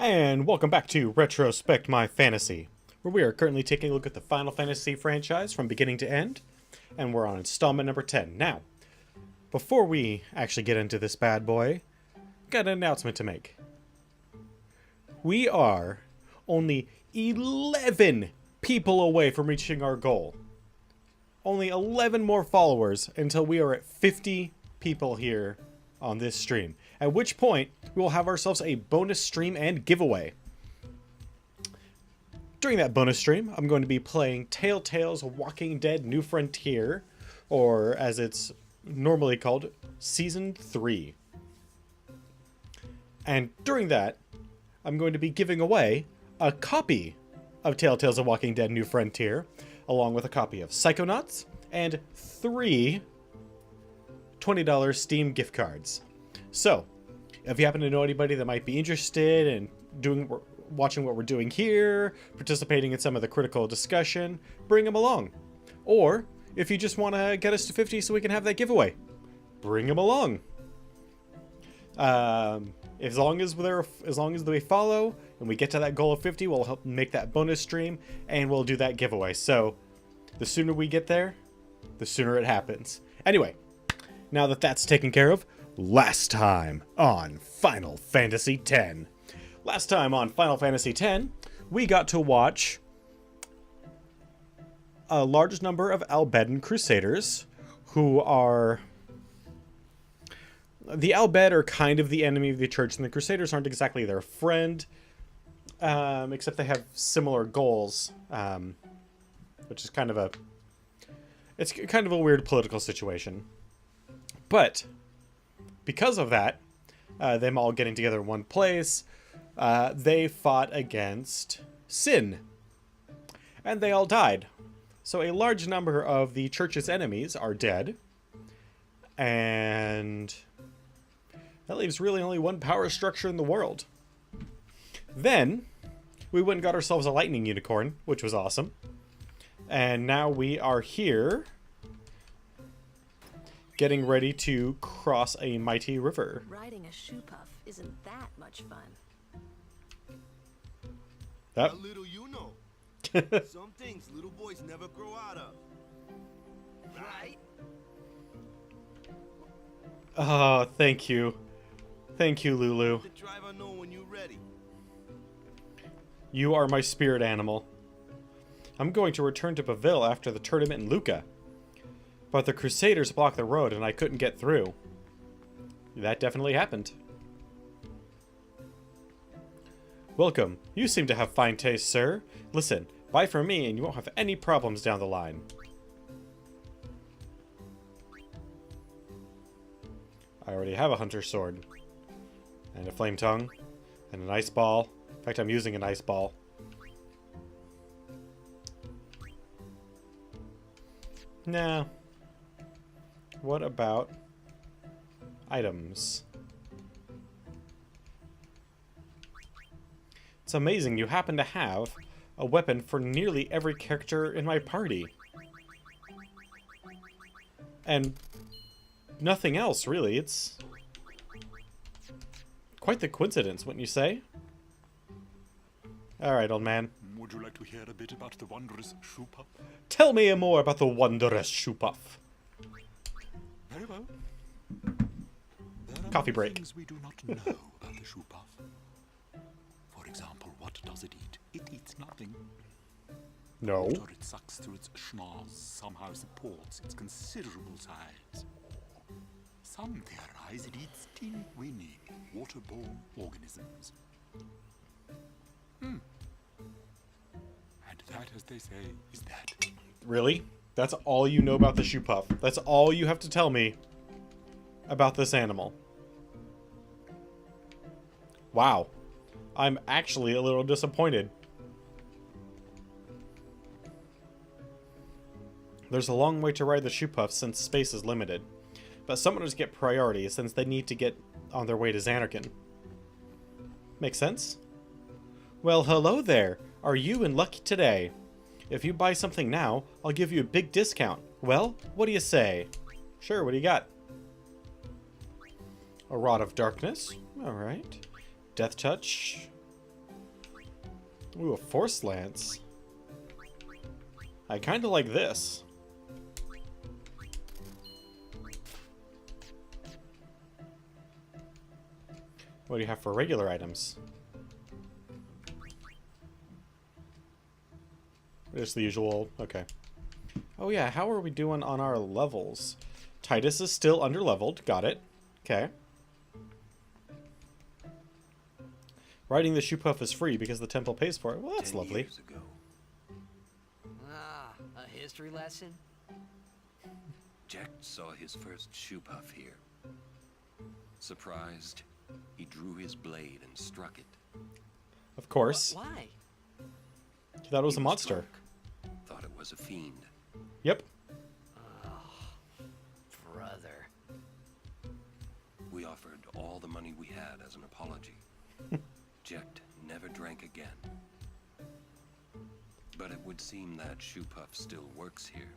And welcome back to Retrospect My Fantasy, where we are currently taking a look at the Final Fantasy franchise from beginning to end, and we're on installment number 10. Now, before we actually get into this bad boy, got an announcement to make. We are only 11 people away from reaching our goal. Only 11 more followers until we are at 50 people here on this stream. At which point, we will have ourselves a bonus stream and giveaway. During that bonus stream, I'm going to be playing Telltale's Walking Dead New Frontier, or as it's normally called, Season 3. And during that, I'm going to be giving away a copy of Telltale's Walking Dead New Frontier, along with a copy of Psychonauts, and 3 $20 Steam gift cards. So, if you happen to know anybody that might be interested in watching what we're doing here, participating in some of the critical discussion, bring them along. Or, if you just want to get us to 50 so we can have that giveaway, bring them along. As long as they follow and we get to that goal of 50, we'll help make that bonus stream and we'll do that giveaway. So, the sooner we get there, the sooner it happens. Anyway, now that that's taken care of, last time on Final Fantasy X. Last time on Final Fantasy X, we got to watch a large number of Albedan Crusaders, who are... The Albed are kind of the enemy of the Church, and the Crusaders aren't exactly their friend, except they have similar goals, which is kind of a... It's kind of a weird political situation. But because of that, them all getting together in one place, they fought against Sin. And they all died. So a large number of the Church's enemies are dead. And that leaves really only one power structure in the world. Then, we went and got ourselves a lightning unicorn, which was awesome. And now we are here, getting ready to cross a mighty river. Riding a shoe puff isn't that much fun. How little you know. Some things little boys never grow out of. Right? Oh, thank you. Thank you, Lulu. The driver know when you're ready. You are my spirit animal. I'm going to return to Baville after the tournament in Lucca. But the Crusaders blocked the road and I couldn't get through. That definitely happened. Welcome. You seem to have fine taste, sir. Listen, buy from me and you won't have any problems down the line. I already have a hunter's sword. And a flame tongue. And an ice ball. In fact, I'm using an ice ball. Nah. What about items? It's amazing you happen to have a weapon for nearly every character in my party. And nothing else, really. It's quite the coincidence, wouldn't you say? Alright, old man. Would you like to hear a bit about the wondrous shoe puff? Tell me more about the wondrous shoe puff. Very well. There are Coffee many break. things we do not know about the shoe puff. For example, what does it eat? It eats nothing. No. Water it sucks through its schnoz somehow supports its considerable size. Some theorize it eats teeny-weeny waterborne organisms. And that, as they say, is that. Really? That's all you know about the shoe puff? That's all you have to tell me about this animal? Wow. I'm actually a little disappointed. There's a long way to ride the shoe puff since space is limited. But summoners get priority since they need to get on their way to Xanarkand. Make sense? Well, hello there. Are you in luck today? If you buy something now, I'll give you a big discount. Well, what do you say? Sure, what do you got? A Rod of Darkness. Alright. Death Touch. Ooh, a force lance. I kind of like this. What do you have for regular items? Just the usual. Okay. Oh yeah, how are we doing on our levels? Titus is still underleveled. Got it. Okay. Riding the shoe puff is free because the temple pays for it. Well, that's 10 lovely. years ago. Ah, a history lesson? Jack saw his first shoe puff here. Surprised, he drew his blade and struck it. Of course. Why? He thought it was He a monster. drunk, thought it was a fiend. Yep. Brother. We offered all the money we had as an apology. Jecht never drank again. But it would seem that shoe puff still works here.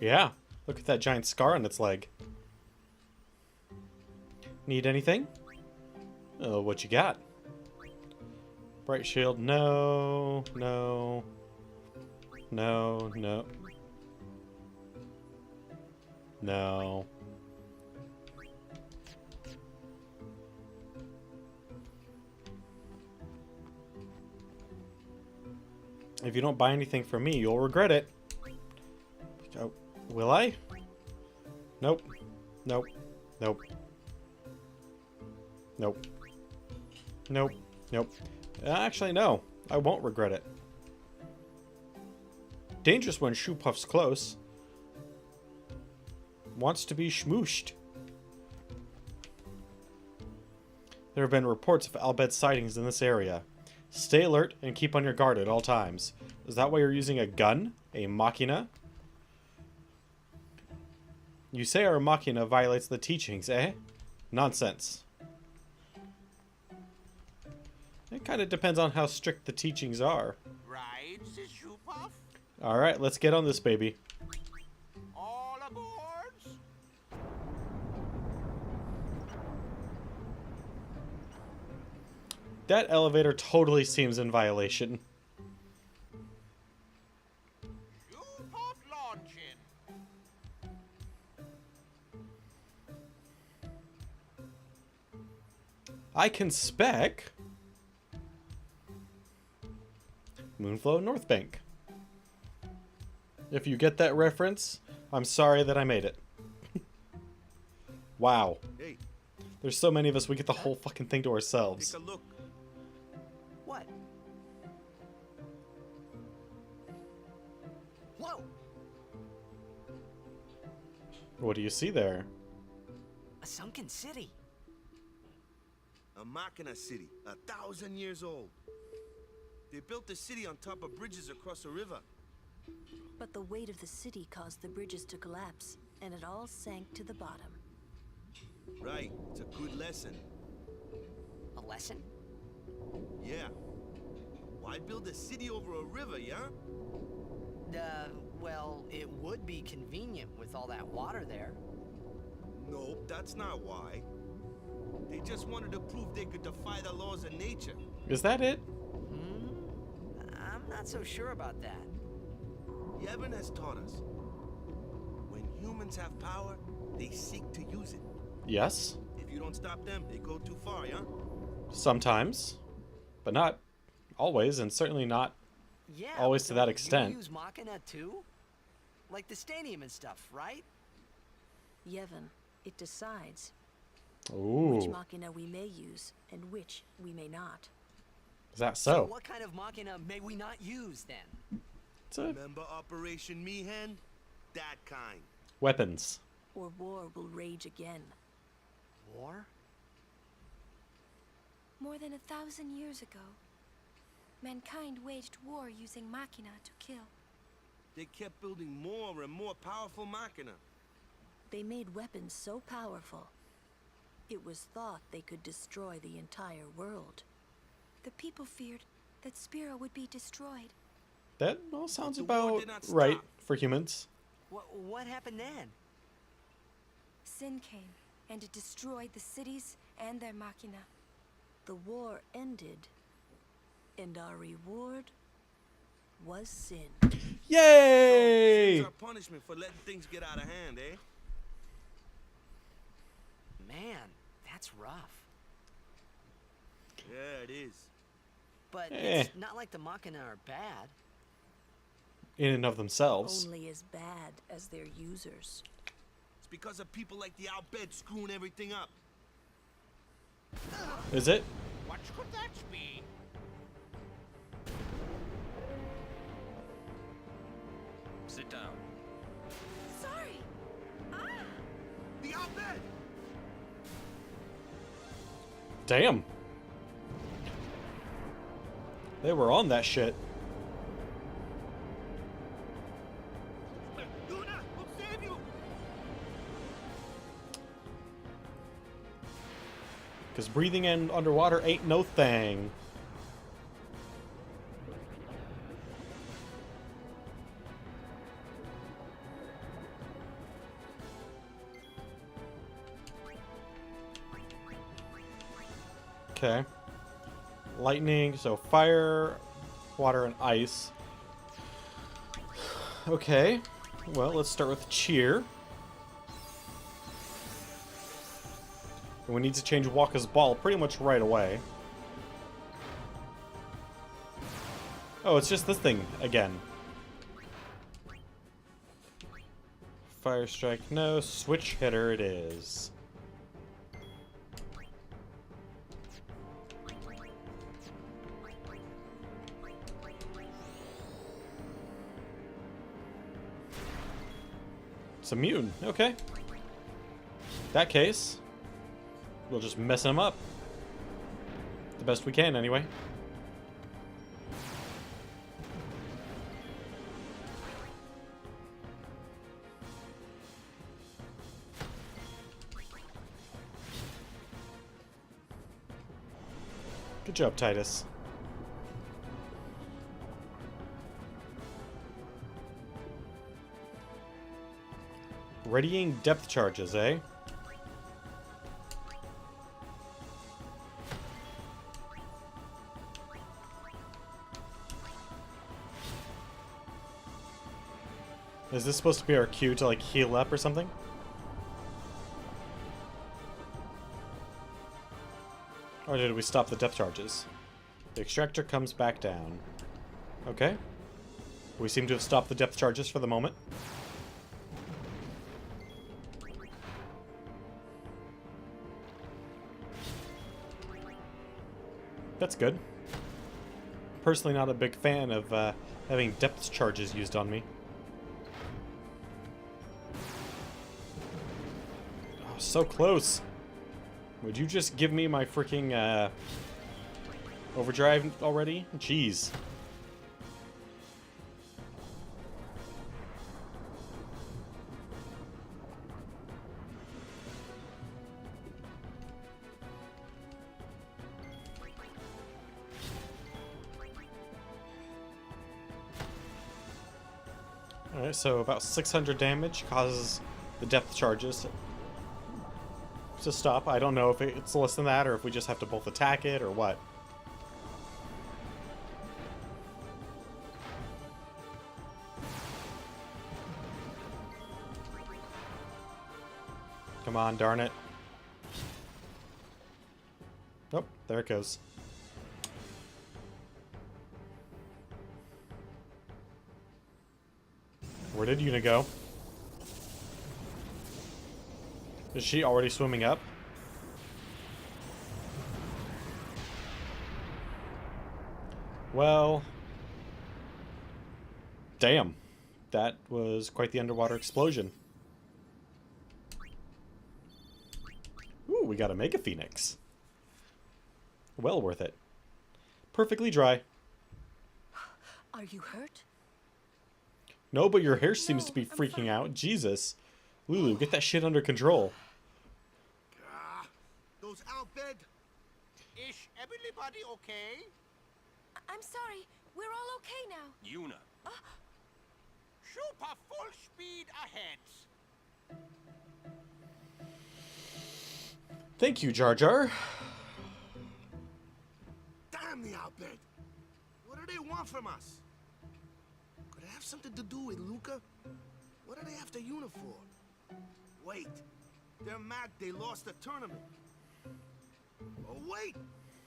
Yeah. Look at that giant scar on its leg. Need anything? Oh, what you got? Bright shield. No. No. No. No. No. If you don't buy anything from me, you'll regret it. Oh, will I? Nope. Nope. Nope. Nope. Nope. Nope. Actually, no. I won't regret it. Dangerous when shoe puff's close. Wants to be schmooshed. There have been reports of Albed sightings in this area. Stay alert and keep on your guard at all times. Is that why you're using a gun? A machina? You say our machina violates the teachings, eh? Nonsense. It kind of depends on how strict the teachings are. Rides the shoe puff? Alright, let's get on this baby. All aboard? That elevator totally seems in violation. Shoe puff launching. I can spec Moonflow North Bank. If you get that reference, I'm sorry that I made it. Wow. Hey, There's so many of us, we get the whole fucking thing to ourselves. take a look. What? Whoa! What do you see there? A sunken city. A Machina city, 1,000 years old. They built the city on top of bridges across a river. But the weight of the city caused the bridges to collapse, and it all sank to the bottom. Right, it's a good lesson. A lesson? Yeah. Why build a city over a river, yeah? Well, it would be convenient with all that water there. Nope, that's not why. They just wanted to prove they could defy the laws of nature. Is that it? I'm not so sure about that. Yevon has taught us. When humans have power, they seek to use it. Yes. If you don't stop them, they go too far, yeah? Sometimes. But not always, and certainly not Yeah. always but to that don't extent. You use Machina too? Like the stadium and stuff, right? Yevon, it decides which Ooh. machina we may use and which we may not. Is that So so? what kind of Machina may we not use then? It's a Remember Operation Mihen? That kind. weapons. Or war will rage again. War? More than 1,000 years ago, mankind waged war using machina to kill. They kept building more and more powerful Machina. They made weapons so powerful, it was thought they could destroy the entire world. The people feared that Spira would be destroyed. That all sounds the war about did not right stop. for humans. What happened then? Sin came, and it destroyed the cities and their machina. The war ended, And our reward was sin. Yay! Sins are punishment for letting things get out of hand, eh? Man, that's rough. Yeah, it is. But Eh. it's not like the Machina are bad. In and of themselves. Only as bad as their users. It's because of people like the Outbed screwing everything up. Is it? What could that be? Sit down. Sorry. Ah! The Outbed! Damn. They were on that shit. Luna, we'll save you! Because breathing in underwater ain't no thing. Okay. Lightning, so fire, water, and ice. Okay. Well, let's start with cheer. And we need to change Waka's ball pretty much right away. Oh, it's just this thing again. Fire strike, no. Switch hitter it is. It's immune. Okay. That case, we'll just mess him up. The best we can, anyway. Good job, Titus. Readying depth charges, eh? Is this supposed to be our cue to, like, heal up or something? Or did we stop the depth charges? The extractor comes back down. Okay. We seem to have stopped the depth charges for the moment. That's good. Personally not a big fan of having depth charges used on me. Oh, so close. Would you just give me my freaking overdrive already? Jeez. Alright, so about 600 damage causes the depth charges to stop. I don't know if it's less than that or if we just have to both attack it or what. Come on, darn it. Oh, there it goes. Where did Yuna go? Is she already swimming up? Well... Damn. That was quite the underwater explosion. Ooh, we got a Mega Phoenix. Well worth it. Perfectly dry. Are you hurt? No, but your hair seems to No, be I'm freaking fine. out. Jesus. Lulu, get that shit under control. Ah, those Outbed. Is everybody okay? I'm sorry. We're all okay now. Yuna, Super full speed ahead. Thank you, Jar Jar. Damn the Outbed. from us. Could it have something to do with Luca? What are they after Yuna for? Wait, they're mad they lost the tournament. Oh wait,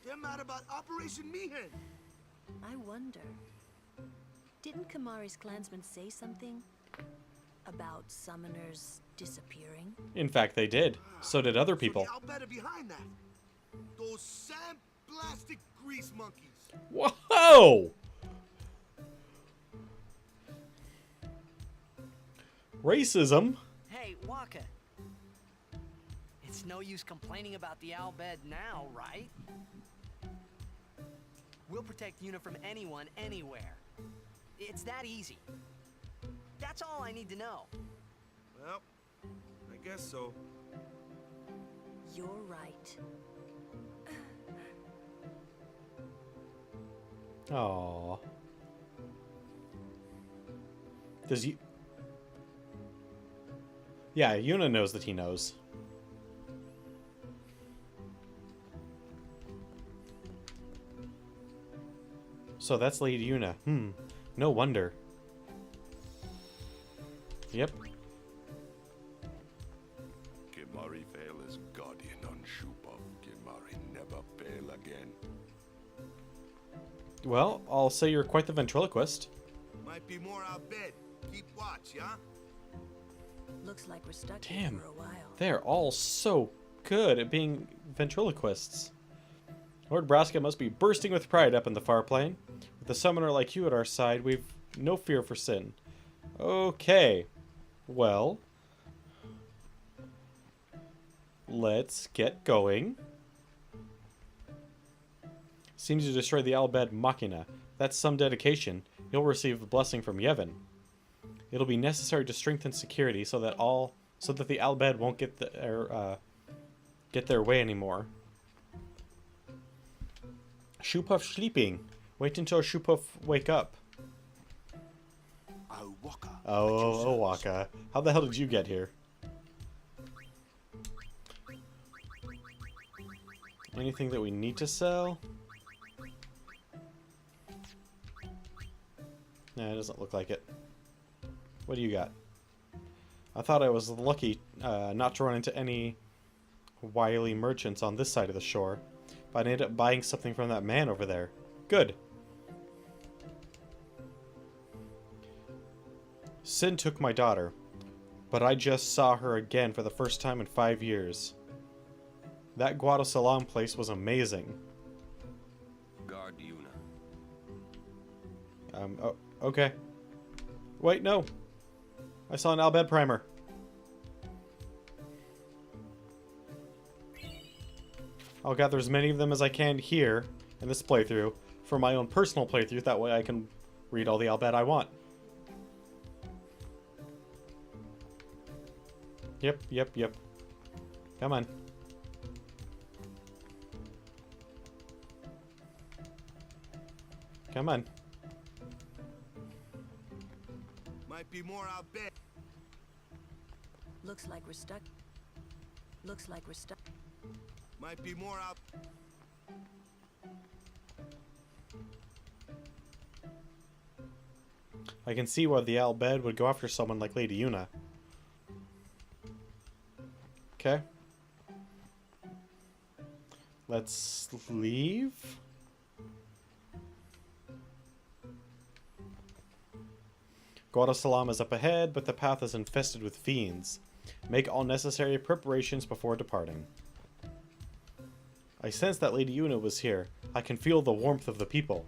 they're mad about Operation Mihen. I wonder. Didn't Kamari's clansmen say something about summoners disappearing? In fact, they did. So did other people. So the Al Bhed are behind that. Those sand-blasted grease monkeys. Whoa! Racism? Hey, Waka. It's no use complaining about the Al Bhed now, right? We'll protect Yuna from anyone, anywhere. It's that easy. That's all I need to know. Well, I guess so. You're right. Aww. Does you... Yeah, Yuna knows that he knows. So that's Lady Yuna. No wonder. Yep. Kimari fail as guardian on Shupov. Kimari never fail again. Well, I'll say you're quite the ventriloquist. Might be more Al Bhed. Keep watch, yeah? Looks like we're stuck here Damn. for a while. They're all so good at being ventriloquists. Lord Braska must be bursting with pride up in the far plane. With a summoner like you at our side, we've no fear for sin. Okay. Well, let's get going. Seems to destroy the Al Bhed Machina. That's some dedication. You'll receive a blessing from Yevon. It'll be necessary to strengthen security so that the Al Bhed won't get their way anymore. Shupov sleeping. Wait until Shupov wake up. Oh, Waka. Oh, Waka. How the hell did you get here? Anything that we need to sell? Nah, it doesn't look like it. What do you got? I thought I was lucky not to run into any wily merchants on this side of the shore, but I ended up buying something from that man over there. Good. Sin took my daughter, but I just saw her again for the first time in 5 years. That Guadalsalam place was amazing. Guard Yuna. Oh, okay. Wait, no. I saw an Al Bhed primer. I'll gather as many of them as I can here in this playthrough for my own personal playthrough. That way I can read all the Al Bhed I want. Yep. Come on. Come on. Might be more Al Bhed. Looks like we're stuck. Might be more Al... I can see why the Al Bhed would go after someone like Lady Yuna. Okay. Let's leave. Guadalsalam is up ahead, but the path is infested with fiends. Make all necessary preparations before departing. I sense that Lady Yuna was here. I can feel the warmth of the people.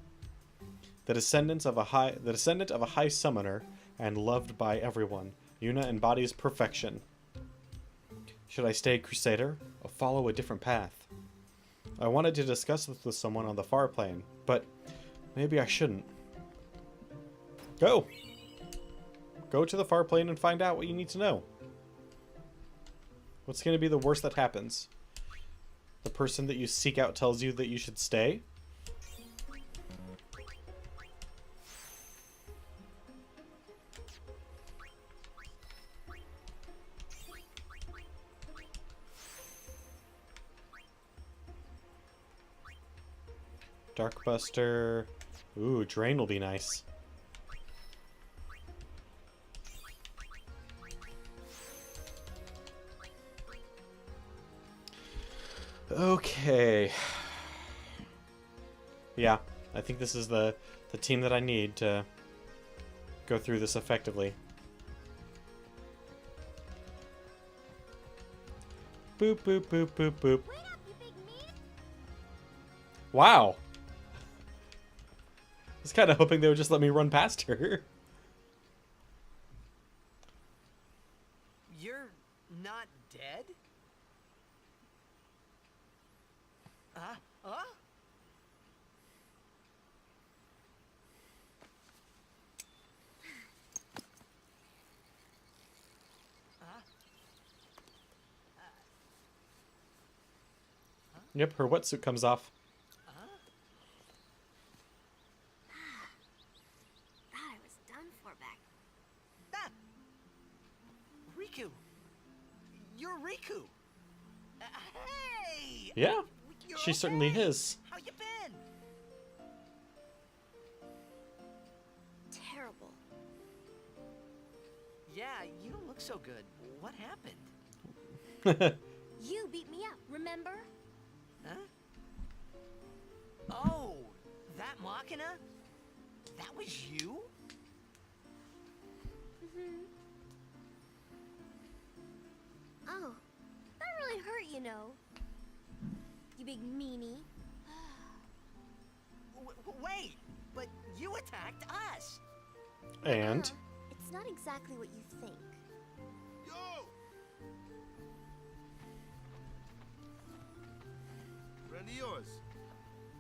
The descendant of a high summoner and loved by everyone. Yuna embodies perfection. Should I stay Crusader or follow a different path? I wanted to discuss this with someone on the far plane, but maybe I shouldn't. Go! Go to the far plane and find out what you need to know. What's going to be the worst that happens? The person that you seek out tells you that you should stay? Darkbuster. Ooh, drain will be nice. Okay. Yeah, I think this is the team that I need to go through this effectively. Boop, boop, boop, boop, boop. Wow. I was kind of hoping they would just let me run past her. You're not dead? Huh? Yep, her wetsuit comes off. Thought I was done for back. Ah! Riku! You're Riku! Hey! Yeah, You're she's certainly okay. his. How you been? Terrible. Yeah, you don't look so good. What happened? You beat me up, remember? Huh? Oh, that Machina? That was you? Oh, that really hurt, you know. You big meanie. Wait, but you attacked us. And It's not exactly what you think. Yo! Friend of yours.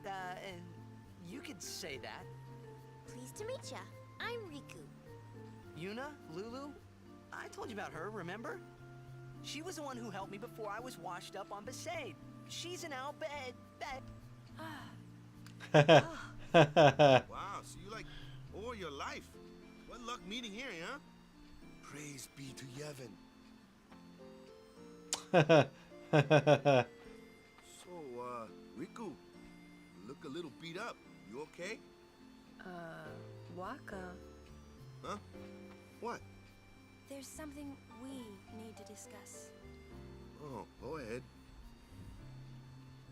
And you could say that. Pleased to meet ya. I'm Riku. Yuna, Lulu, I told you about her, remember? She was the one who helped me before I was washed up on Besaid. She's an Al bed. Wow, so you like all your life. What luck meeting here, huh? Praise be to Yevon. So, Riku, you look a little beat up. You okay? Waka. Huh? What? There's something we need to discuss. Oh, go ahead.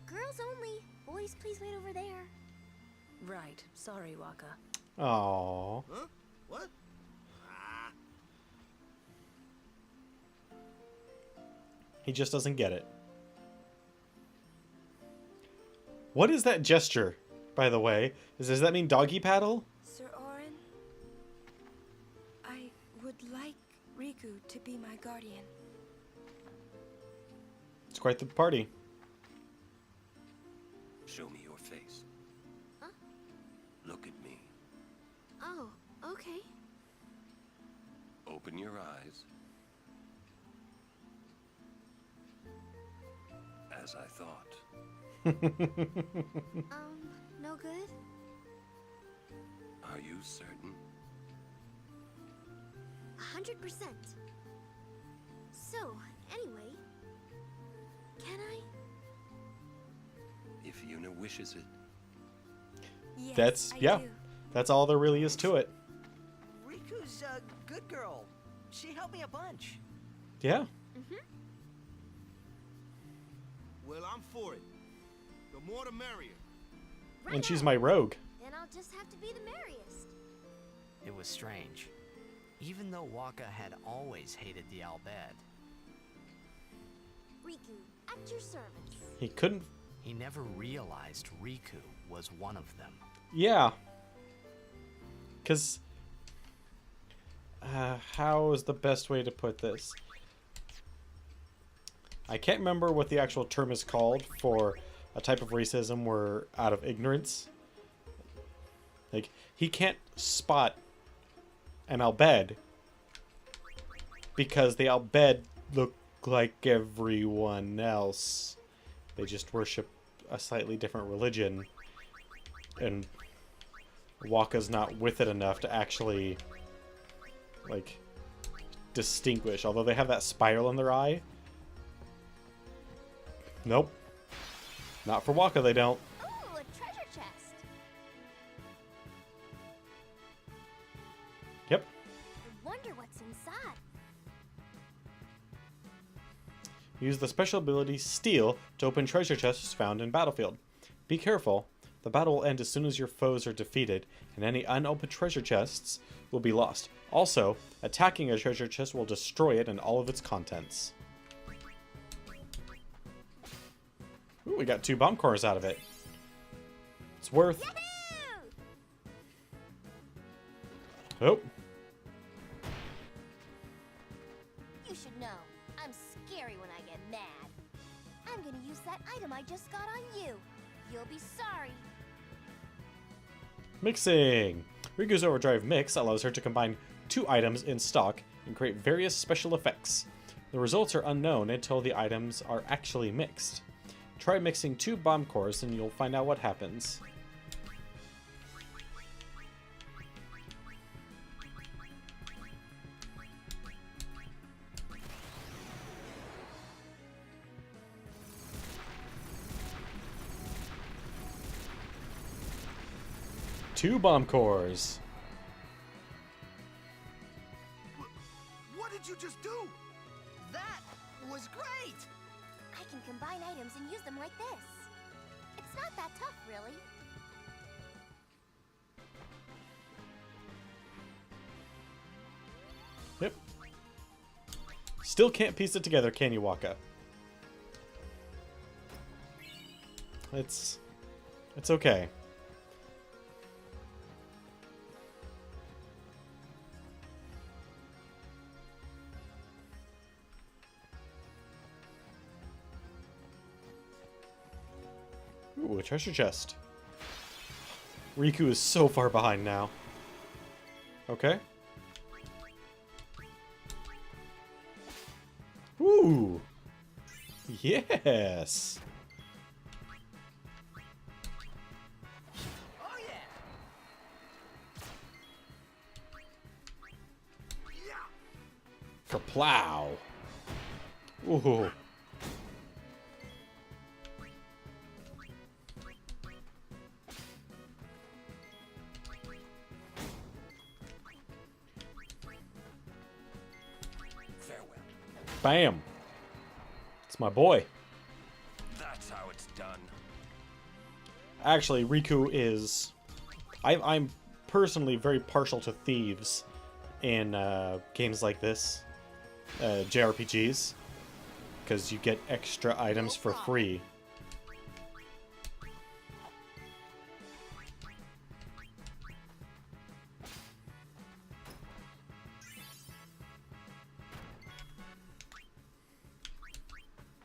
Girls only. Boys, please wait over there. Right. Sorry, Waka. aww. Huh? What? Ah, He just doesn't get it. What is that gesture, by the way? Does that mean doggy paddle? Sir Orin, I would like Riku to be my guardian. It's quite the party. Show me your face. Huh? Look at me. Oh, okay. Open your eyes. As I thought. No good? Are you certain? 100%. So, anyway, can I? If Yuna wishes it. Yes, That's, I yeah. do. That's all there really is to it. Riku's a good girl. She helped me a bunch. Yeah. well, I'm for it. The more the merrier. Right And she's on. my rogue. Then I'll just have to be the merriest. It was strange. Even though Waka had always hated the Albed, Riku, at your service. He couldn't. he never realized Riku was one of them. Yeah. Because. How is the best way to put this? I can't remember what the actual term is called for a type of racism where out of ignorance. Like, he can't spot an Albed because the Albed look like everyone else. They just worship a slightly different religion. And Waka's not with it enough to actually, like, distinguish. Although they have that spiral in their eye. Nope. Not for Waka, they don't. Oh, a treasure chest. Use the special ability Steal to open treasure chests found in Battlefield. Be careful. The battle will end as soon as your foes are defeated, and any unopened treasure chests will be lost. Also, attacking a treasure chest will destroy it and all of its contents. Ooh, we got 2 bomb cores out of it. It's worth... Yahoo! Oh. You should know, I'm scary when I get mad. I'm gonna use that item I just got on you. You'll be sorry. Mixing! Riku's Overdrive Mix allows her to combine 2 items in stock and create various special effects. The results are unknown until the items are actually mixed. Try mixing 2 bomb cores and you'll find out what happens. Two bomb cores. What did you just do? That was great! I can combine items and use them like this. It's not that tough, really. Yep. Still can't piece it together, can you, Waka? It's okay. Ooh, a treasure chest. Riku is so far behind now. Okay. Ooh. Yes. Oh yeah! For plow. Ooh. Farewell. Bam. It's my boy. That's how it's done. Actually, Riku is... I'm personally very partial to thieves in games like this. JRPGs. Because you get extra items for free.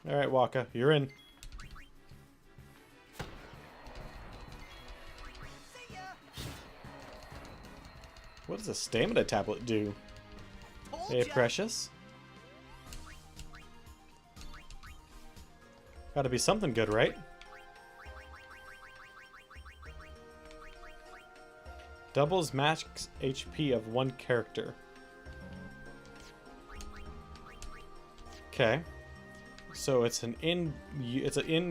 Alright, Waka, you're in. See ya! What does a stamina tablet do? Told Hey, ya. precious. Gotta be something good, right? Doubles max HP of one character. Okay. So it's an in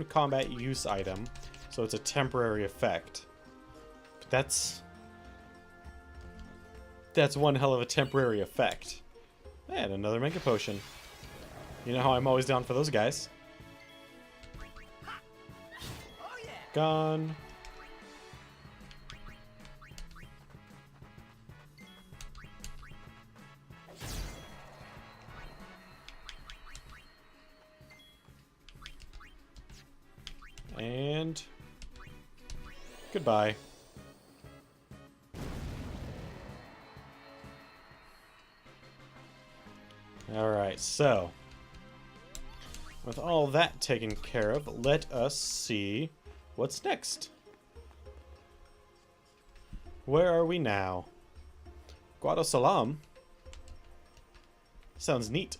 combat use item, so it's a temporary effect. But that's one hell of a temporary effect. And another Mega Potion. You know how I'm always down for those guys. Oh yeah! Gone. And goodbye. Alright, so with all that taken care of, let us see what's next. Where are we now? Guado Salam. Sounds neat.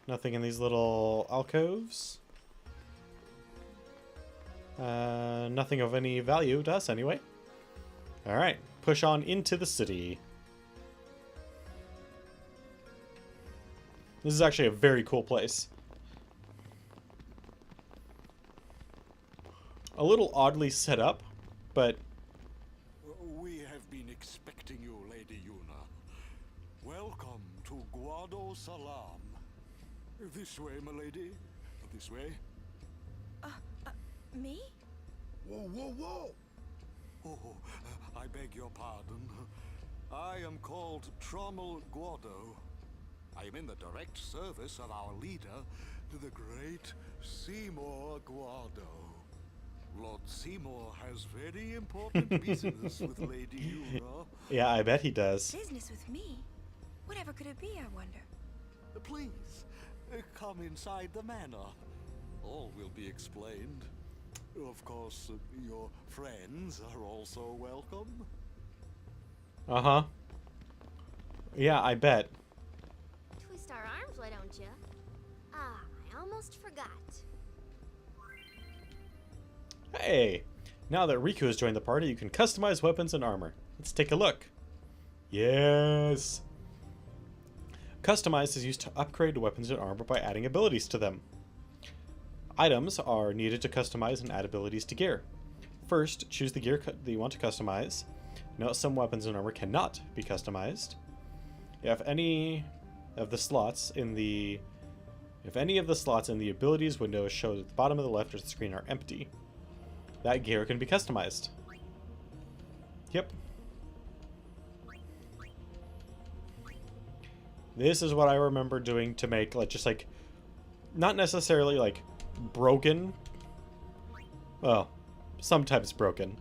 Nothing in these little alcoves. Nothing of any value to us anyway. Alright, push on into the city. This is actually a very cool place. A little oddly set up, but... We have been expecting you, Lady Yuna. to Guado Salam. This way, milady. This way. Me? Whoa, whoa, whoa! Oh, I beg your pardon. I am called Trommel Guado. I am in the direct service of our leader, the great Seymour Guado. Lord Seymour has very important business with Lady Yuna. Yeah, I bet he does. Business with me? Whatever could it be, I wonder? Please, come inside the manor. All will be explained. Of course, your friends are also welcome. Uh-huh. Yeah, I bet. Twist our arms, why don't you? Ah, I almost forgot. Hey! Now that Riku has joined the party, you can customize weapons and armor. Let's take a look. Yes! Customize is used to upgrade weapons and armor by adding abilities to them. Items are needed to customize and add abilities to gear. First, choose the gear that you want to customize. Note some weapons and armor cannot be customized. If any of the slots in the abilities window shown at the bottom of the left of the screen are empty, that gear can be customized. Yep. This is what I remember doing to make, like, just like, not necessarily like broken. Well, sometimes broken.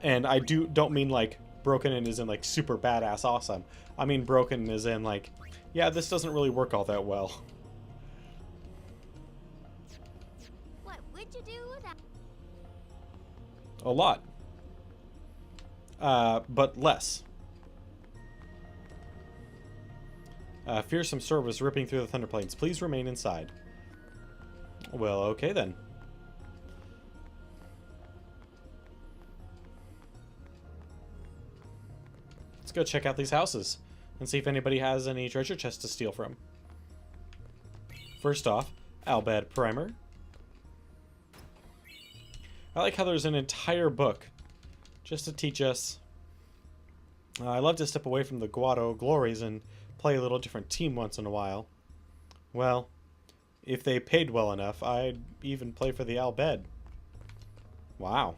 And I don't mean like broken and as in like super badass awesome. I mean broken as in like, yeah, this doesn't really work all that well. What would you do without? A lot. But less. Fearsome sword was ripping through the thunder plains. Please remain inside. Well, okay then. Let's go check out these houses and see if anybody has any treasure chests to steal from. First off, Albad Primer. I like how there's an entire book just to teach us. I love to step away from the Guado glories and play a little different team once in a while. Well, if they paid well enough, I'd even play for the Albed. Wow.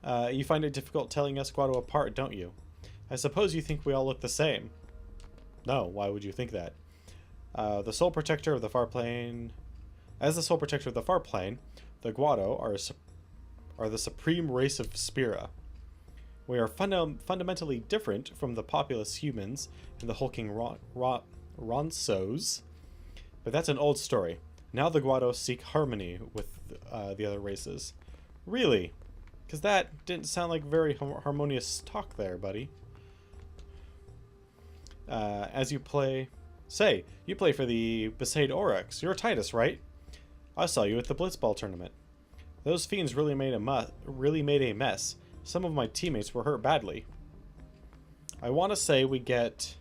You find it difficult telling us Guado apart, don't you? I suppose you think we all look the same. No, why would you think that? The sole protector of the far plane... As the sole protector of the far plane, the Guado are the supreme race of Spira. We are fundamentally different from the populous humans and the hulking Ronsos. But that's an old story. Now the Guado seek harmony with the other races. Really? Because that didn't sound like very harmonious talk there, buddy. As you play... Say, you play for the Besaid Oryx. You're Titus, right? I saw you at the Blitzball tournament. Those fiends really made a mess. Some of my teammates were hurt badly. I want to say we get...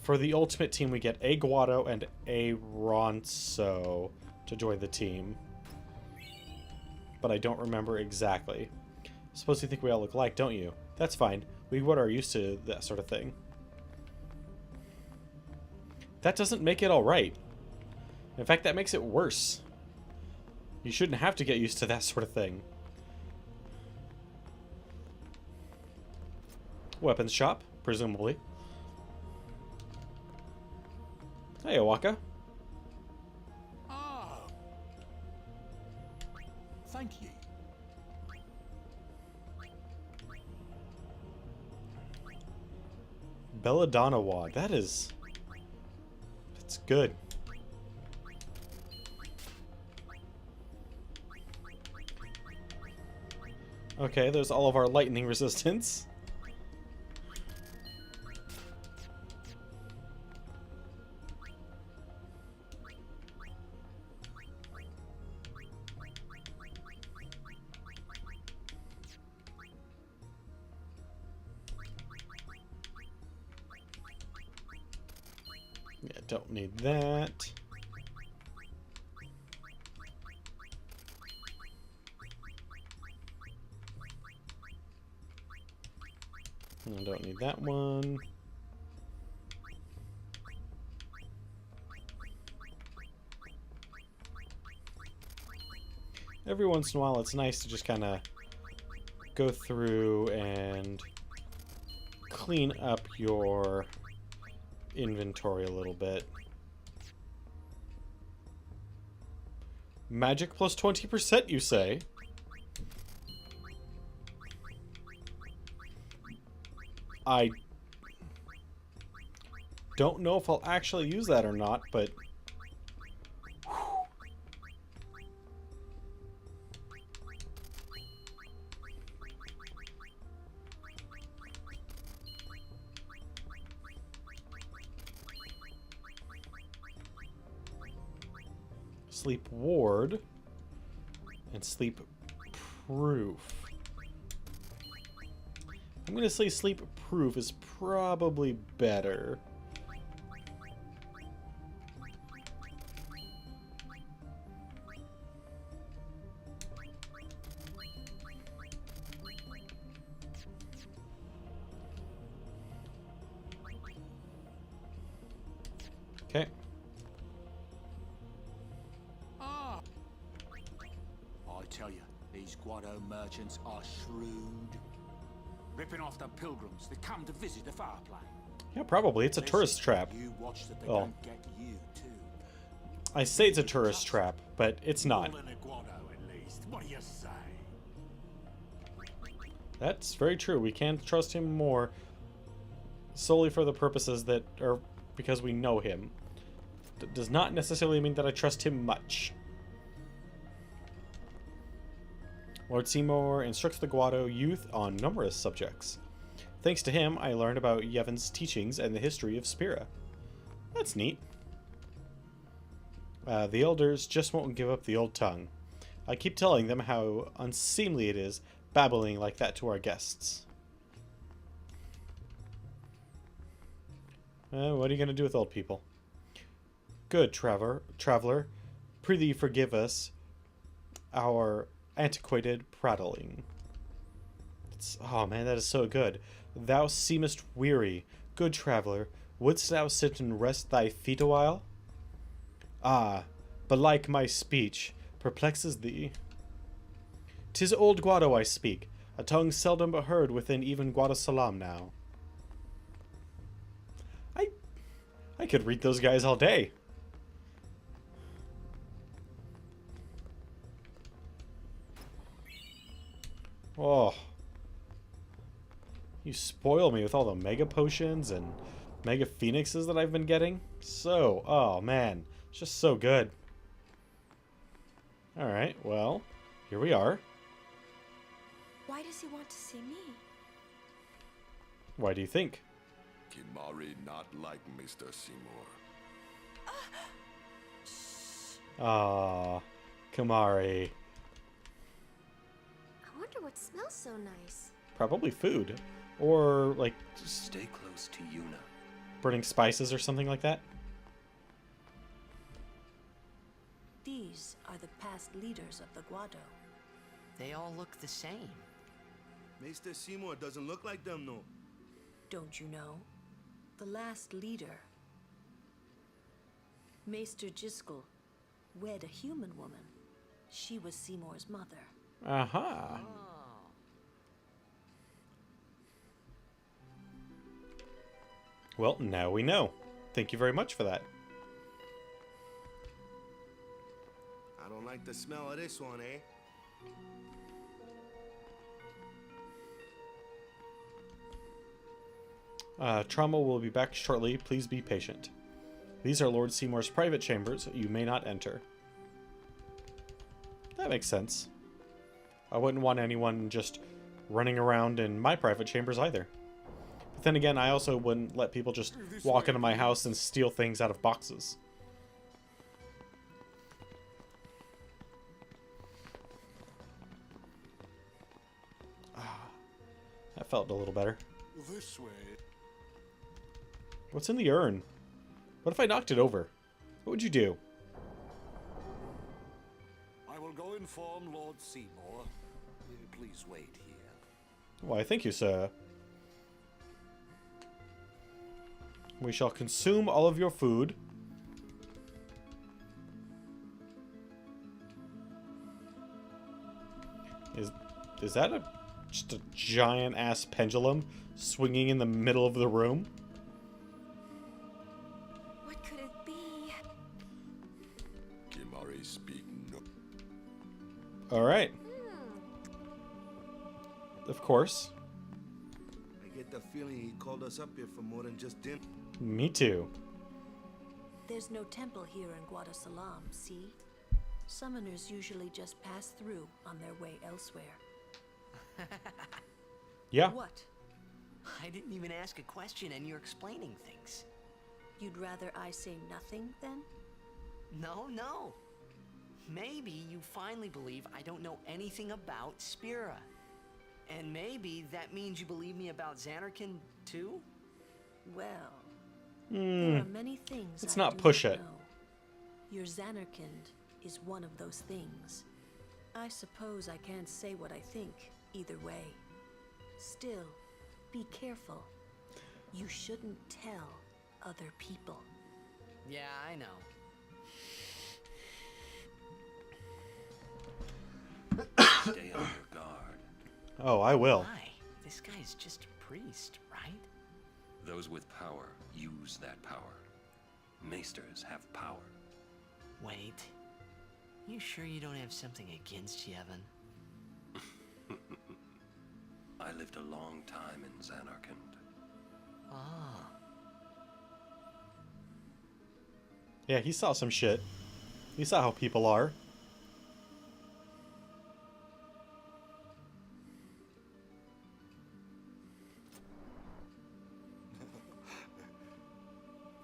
For the ultimate team, we get a Guado and a Ronso to join the team. But I don't remember exactly. Suppose you think we all look alike, don't you? That's fine. We Guado are used to that sort of thing. That doesn't make it alright. In fact, that makes it worse. You shouldn't have to get used to that sort of thing. Weapons shop, presumably. Hey, Owaka. Ah. Thank you. Belladonna Wad. That's good. Okay, there's all of our lightning resistance. Yeah, don't need that. I don't need that one. every once in a while it's nice to just kind of go through and clean up your inventory a little bit. Magic plus 20%, you say? I don't know if I'll actually use that or not, but... Sleep ward and sleep proof. I'm gonna say sleep proof is probably better. Okay. I tell you, these Guado merchants are shrewd. Ripping off the pilgrims that come to visit the fireplace. Yeah, probably. It's a tourist trap. You watch that they Well, don't get you too. I say it's a tourist trap, but it's not. All in a Guado, at least. What do you say? That's very true. We can't trust him more solely for the purposes that are because we know him. Does not necessarily mean that I trust him much. Lord Seymour instructs the Guado youth on numerous subjects. Thanks to him, I learned about Yevon's teachings and the history of Spira. That's neat. The elders just won't give up the old tongue. I keep telling them how unseemly it is babbling like that to our guests. What are you going to do with old people? Good, traveler. Prithee forgive us our antiquated prattling. Oh man, that is so good. Thou seemest weary. Good traveler, wouldst thou sit and rest thy feet a while? Ah, belike my speech perplexes thee. 'Tis old Guado I speak, a tongue seldom but heard within even Guadosalam now. I could read those guys all day. Oh. You spoil me with all the mega potions and mega phoenixes that I've been getting. So, oh man, it's just so good. Alright, well, here we are. Why does he want to see me? Why do you think? Kimari not like Mr. Seymour. Ah, Kamari. I wonder what smells so nice. Probably food. Or, like, Stay close to Yuna. burning spices or something like that. These are the past leaders of the Guado. They all look the same. Mr. Seymour doesn't look like them, no. Don't you know? The last leader, Maester Jiskel, wed a human woman. She was Seymour's mother. Aha. Well, now we know. Thank you very much for that. I don't like the smell of this one, eh? Trauma will be back shortly. Please be patient. These are Lord Seymour's private chambers. You may not enter. That makes sense. I wouldn't want anyone just running around in my private chambers either. But then again, I also wouldn't let people just walk into my house and steal things out of boxes. That felt a little better. This way. What's in the urn? What if I knocked it over? What would you do? I will go inform Lord Seymour. Please wait here. Why, thank you, sir. We shall consume all of your food. Is that just a giant ass pendulum swinging in the middle of the room? What could it be? Kimari speak no. All right. Of course. I get the feeling he called us up here for more than just dinner. Me too. There's no temple here in Guadasalam, see? Summoners usually just pass through on their way elsewhere. Yeah. What? I didn't even ask a question and you're explaining things. You'd rather I say nothing, then? No, no. Maybe you finally believe I don't know anything about Spira. And maybe that means you believe me about Xanarkand, too? Well, there are many things let's I not do push not it. know. Your Xanarkand is one of those things. I suppose I can't say what I think either way. Still, be careful. You shouldn't tell other people. Yeah, I know. Stay on your guard. Oh, I will. Why? This guy's just a priest, right? Those with power use that power. Maesters have power. Wait. You sure you don't have something against Yevon? I lived a long time in Xanarkand. Ah. Yeah, he saw some shit. He saw how people are.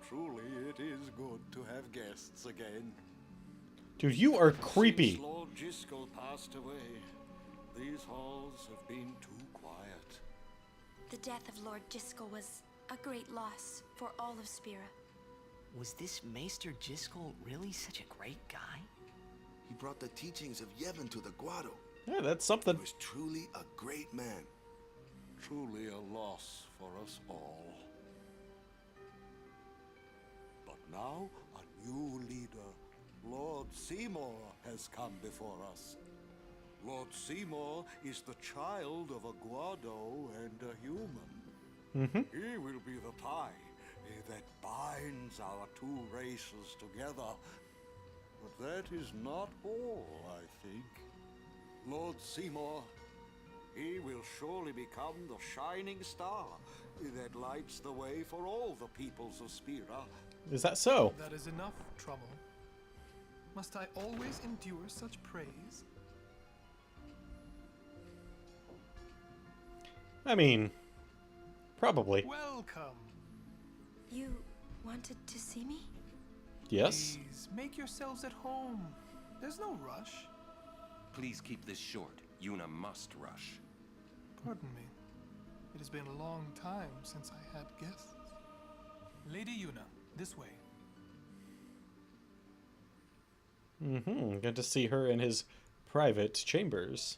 Truly, it is good to have guests again. Dude, you are creepy. Since Lord Jiskel passed away, these halls have been too quiet. The death of Lord Jiskel was a great loss for all of Spira. Was this Maester Jiskel really such a great guy? He brought the teachings of Yevon to the Guado. Yeah, that's He something. was truly a great man. Truly a loss for us all. But now, a new leader, Lord Seymour, has come before us. Lord Seymour is the child of a Guado and a human. He will be the tie that binds our two races together. But that is not all, I think. Lord Seymour, he will surely become the shining star that lights the way for all the peoples of Spira. Is that so? That is enough, Trouble. Must I always endure such praise? I mean, probably. Welcome. You wanted to see me? Yes. Please, make yourselves at home. There's no rush. Please keep this short. Yuna must rush. Pardon me. It has been a long time since I had guests. Lady Yuna, this way. Good to see her in his private chambers.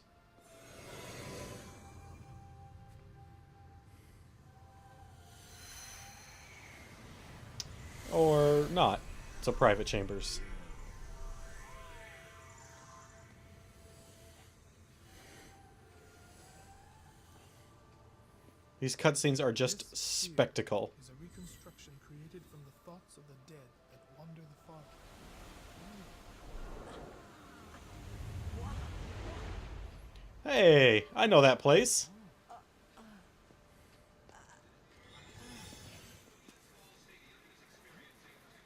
Or not. It's a private chambers. These cutscenes are just This spectacle. Is a reconstruction created from the thoughts of the dead that wander the far. Hey, I know that place.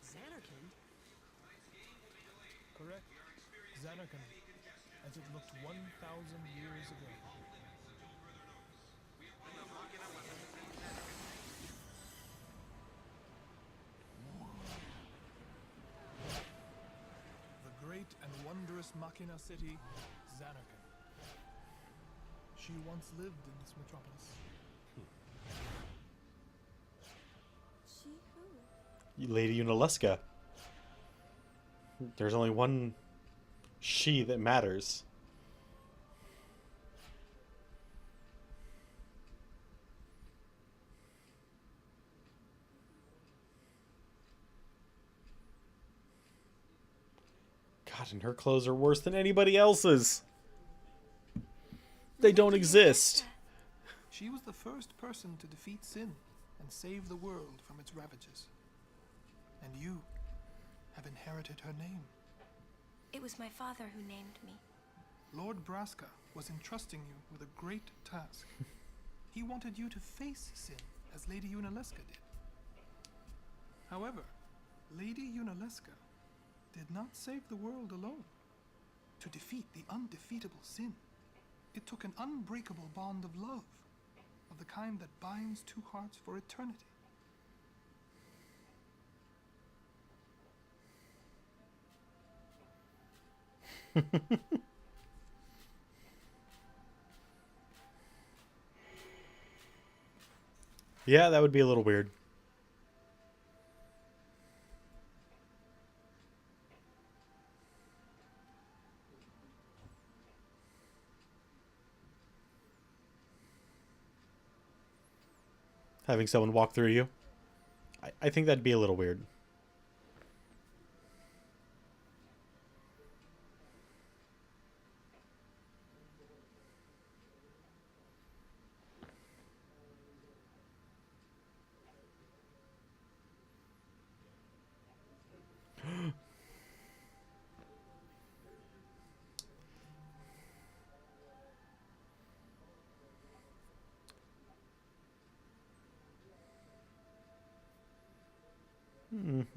Xanarkand? Correct. Xanarkand, as it looked 1,000 years ago. The great and wondrous Machina city, Xanarkand. She once lived in this metropolis. She who? Lady Unaleska. There's only one she that matters. God, and her clothes are worse than anybody else's. They don't exist. She was the first person to defeat sin and save the world from its ravages. And you have inherited her name. It was my father who named me. Lord Braska was entrusting you with a great task. He wanted you to face sin as Lady Unaleska did. However, Lady Unaleska did not save the world alone. To defeat the undefeatable sin, it took an unbreakable bond of love, of the kind that binds two hearts for eternity. Yeah, that would be a little weird. Having someone walk through you. I think that'd be a little weird.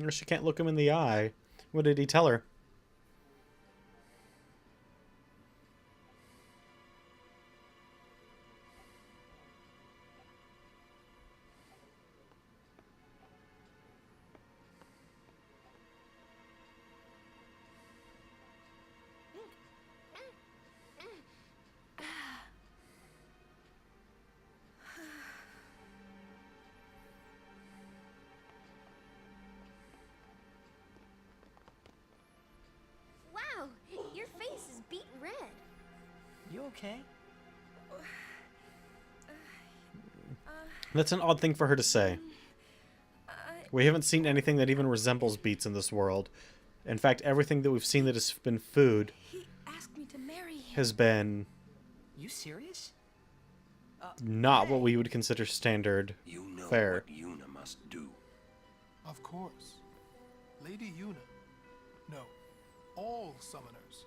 She can't look him in the eye. What did he tell her? Wow, your face is beet red. You okay? That's an odd thing for her to say. We haven't seen anything that even resembles beets in this world. In fact, everything that we've seen that has been food He asked me to marry him. has been You serious? not what we would consider standard You know fare. what Una must do. Of course. Lady Una, no, all summoners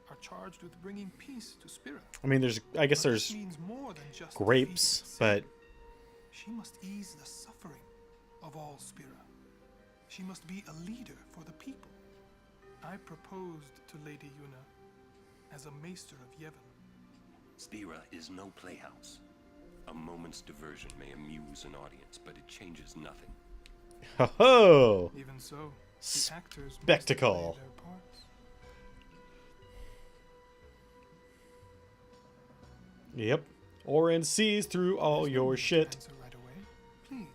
are charged with bringing peace to Spira. I mean, I guess But this there's means more than just grapes, defeating sin. but She must ease the suffering of all Spira. She must be a leader for the people. I proposed to Lady Una as a maester of Yevon. Spira is no playhouse. A moment's diversion may amuse an audience, but it changes nothing. ho ho! Even so, the actors must Spectacle. play their parts. Yep. Orin sees through all There's no your need to shit. answer right away. Please,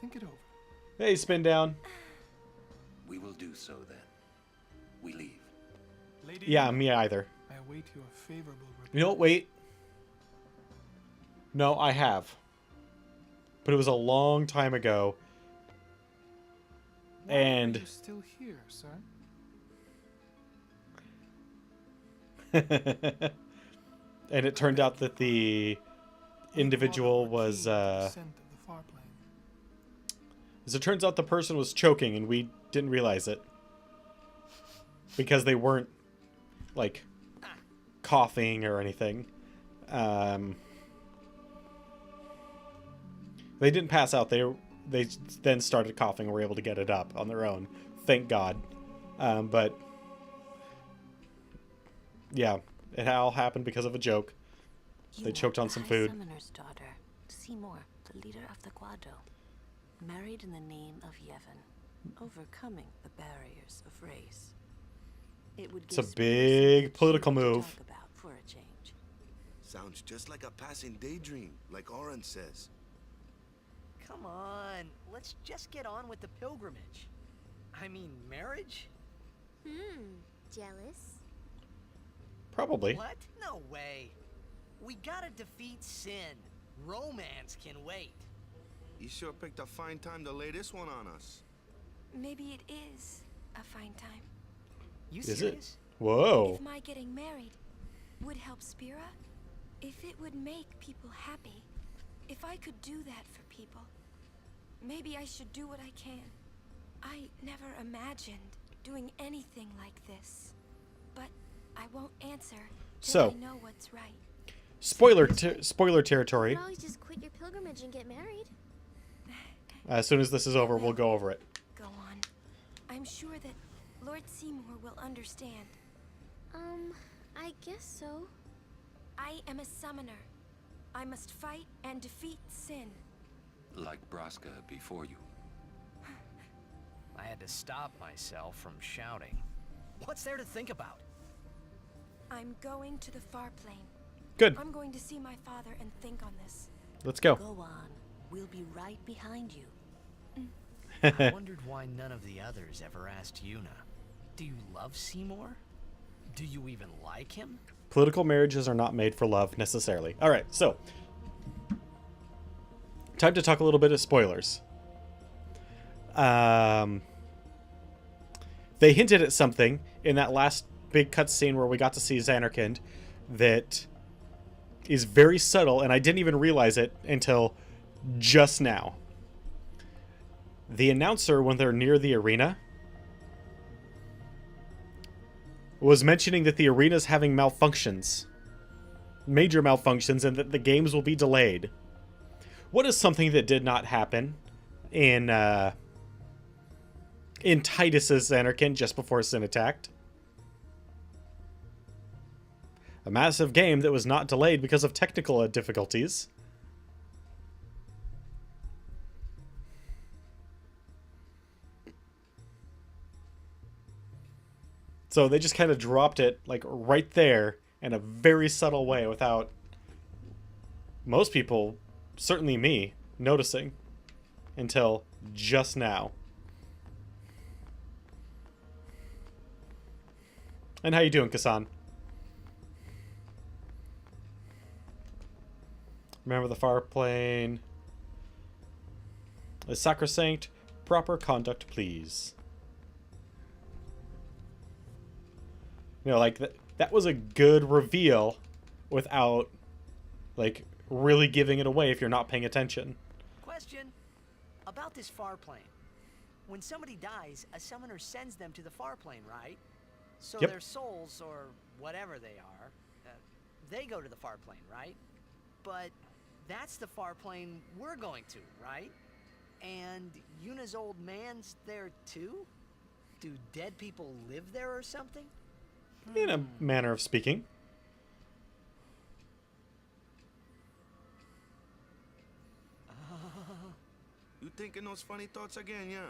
think it over. Hey, spin down. We will do so then. We leave. Lady Yeah, Una, me either. I await your favorable report. You know, wait. No, I have. But it was a long time ago. Why And are you still here, sir? and it turned out that the individual was as it turns out the person was choking and we didn't realize it. Because they weren't like coughing or anything. They didn't pass out. They then started coughing and were able to get it up on their own. Thank God. But yeah, it all happened because of a joke. You They choked on are some High food. Summoner's daughter, Seymour, the leader of the Guado, married in the name of Yevon, overcoming the barriers of race. It would It's give a Spira big something political cheery to move. talk about for a change. Sounds just like a passing daydream, like Oren says. Come on, let's just get on with the pilgrimage. I mean, marriage? Jealous? Probably. What? No way. We gotta defeat sin. Romance can wait. You sure picked a fine time to lay this one on us. Maybe it is a fine time. You Is it? serious? Whoa. If my getting married would help Spira, If it would make people happy, if I could do that for people, maybe I should do what I can. I never imagined doing anything like this, but I won't answer till I know what's right. Spoiler territory. You could always just quit your pilgrimage and get married. As soon as this is over, we'll go over it. Go on. I'm sure that Lord Seymour will understand. I guess so. I am a summoner. I must fight and defeat sin. Like Braska before you. I had to stop myself from shouting. What's there to think about? I'm going to the far plane. Good. I'm going to see my father and think on this. Let's go. Go on. We'll be right behind you. I wondered why none of the others ever asked Yuna. Do you love Seymour? Do you even like him? Political marriages are not made for love, necessarily. Alright, so. Time to talk a little bit of spoilers. They hinted at something in that last big cutscene where we got to see Xanarkand that is very subtle, and I didn't even realize it until just now. The announcer, when they're near the arena, was mentioning that the arena's having malfunctions. Major malfunctions, and that the games will be delayed. What is something that did not happen in Titus's Xanarkand just before Sin attacked? A massive game that was not delayed because of technical difficulties. So they just kind of dropped it, like, right there in a very subtle way without most people, certainly me, noticing until just now. And how you doing, Kasan? Remember the far plane is sacrosanct. Proper conduct, please. You know, like, that was a good reveal without, like, really giving it away if you're not paying attention. Question about this far plane. When somebody dies, a summoner sends them to the far plane, right? So Yep. their souls, or whatever they are, they go to the far plane, right? But that's the far plane we're going to, right? And Yuna's old man's there too? Do dead people live there or something? In a manner of speaking. You thinking those funny thoughts again, yeah?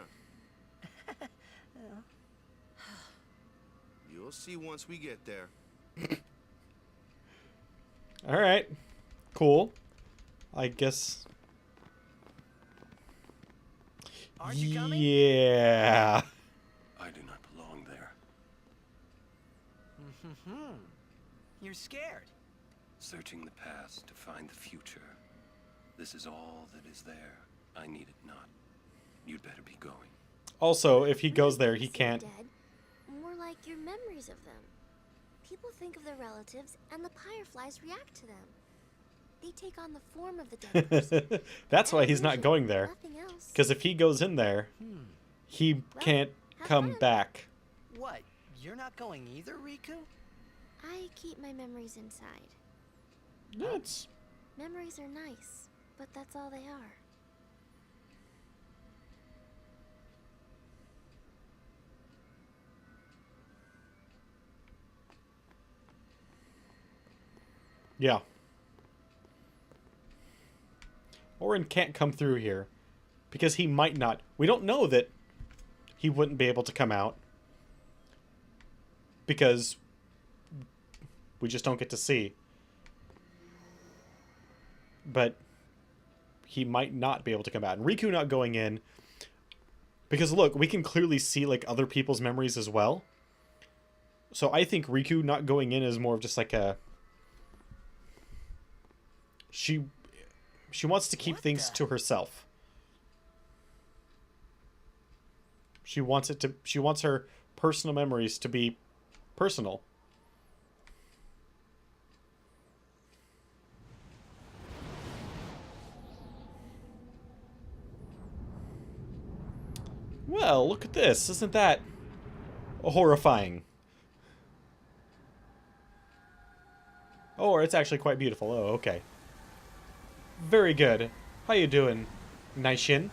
You'll see once we get there. Alright. Cool. I guess... Aren't you coming? Yeah. I do not belong there. You're scared. Searching the past to find the future. This is all that is there. I need it not. You'd better be going. Also, if he goes there, he can't... Dead. More like your memories of them. People think of their relatives, and the Fireflies react to them. They take on the form of the dead person. That's why he's not going there. Nothing else. Because if he goes in there, he can't come fun. back. What? You're not going either, Riku? I keep my memories inside. That's... Memories are nice, but that's all they are. Yeah. Orin can't come through here. Because he might not. We don't know that he wouldn't be able to come out. Because we just don't get to see. But he might not be able to come out. And Riku not going in... Because look, we can clearly see like other people's memories as well. So I think Riku not going in is more of just like a... She wants to keep things to herself. She wants her personal memories to be personal. Well, look at this. Isn't that horrifying? Oh, or it's actually quite beautiful. Oh, okay. Very good. How you doing, Naishin?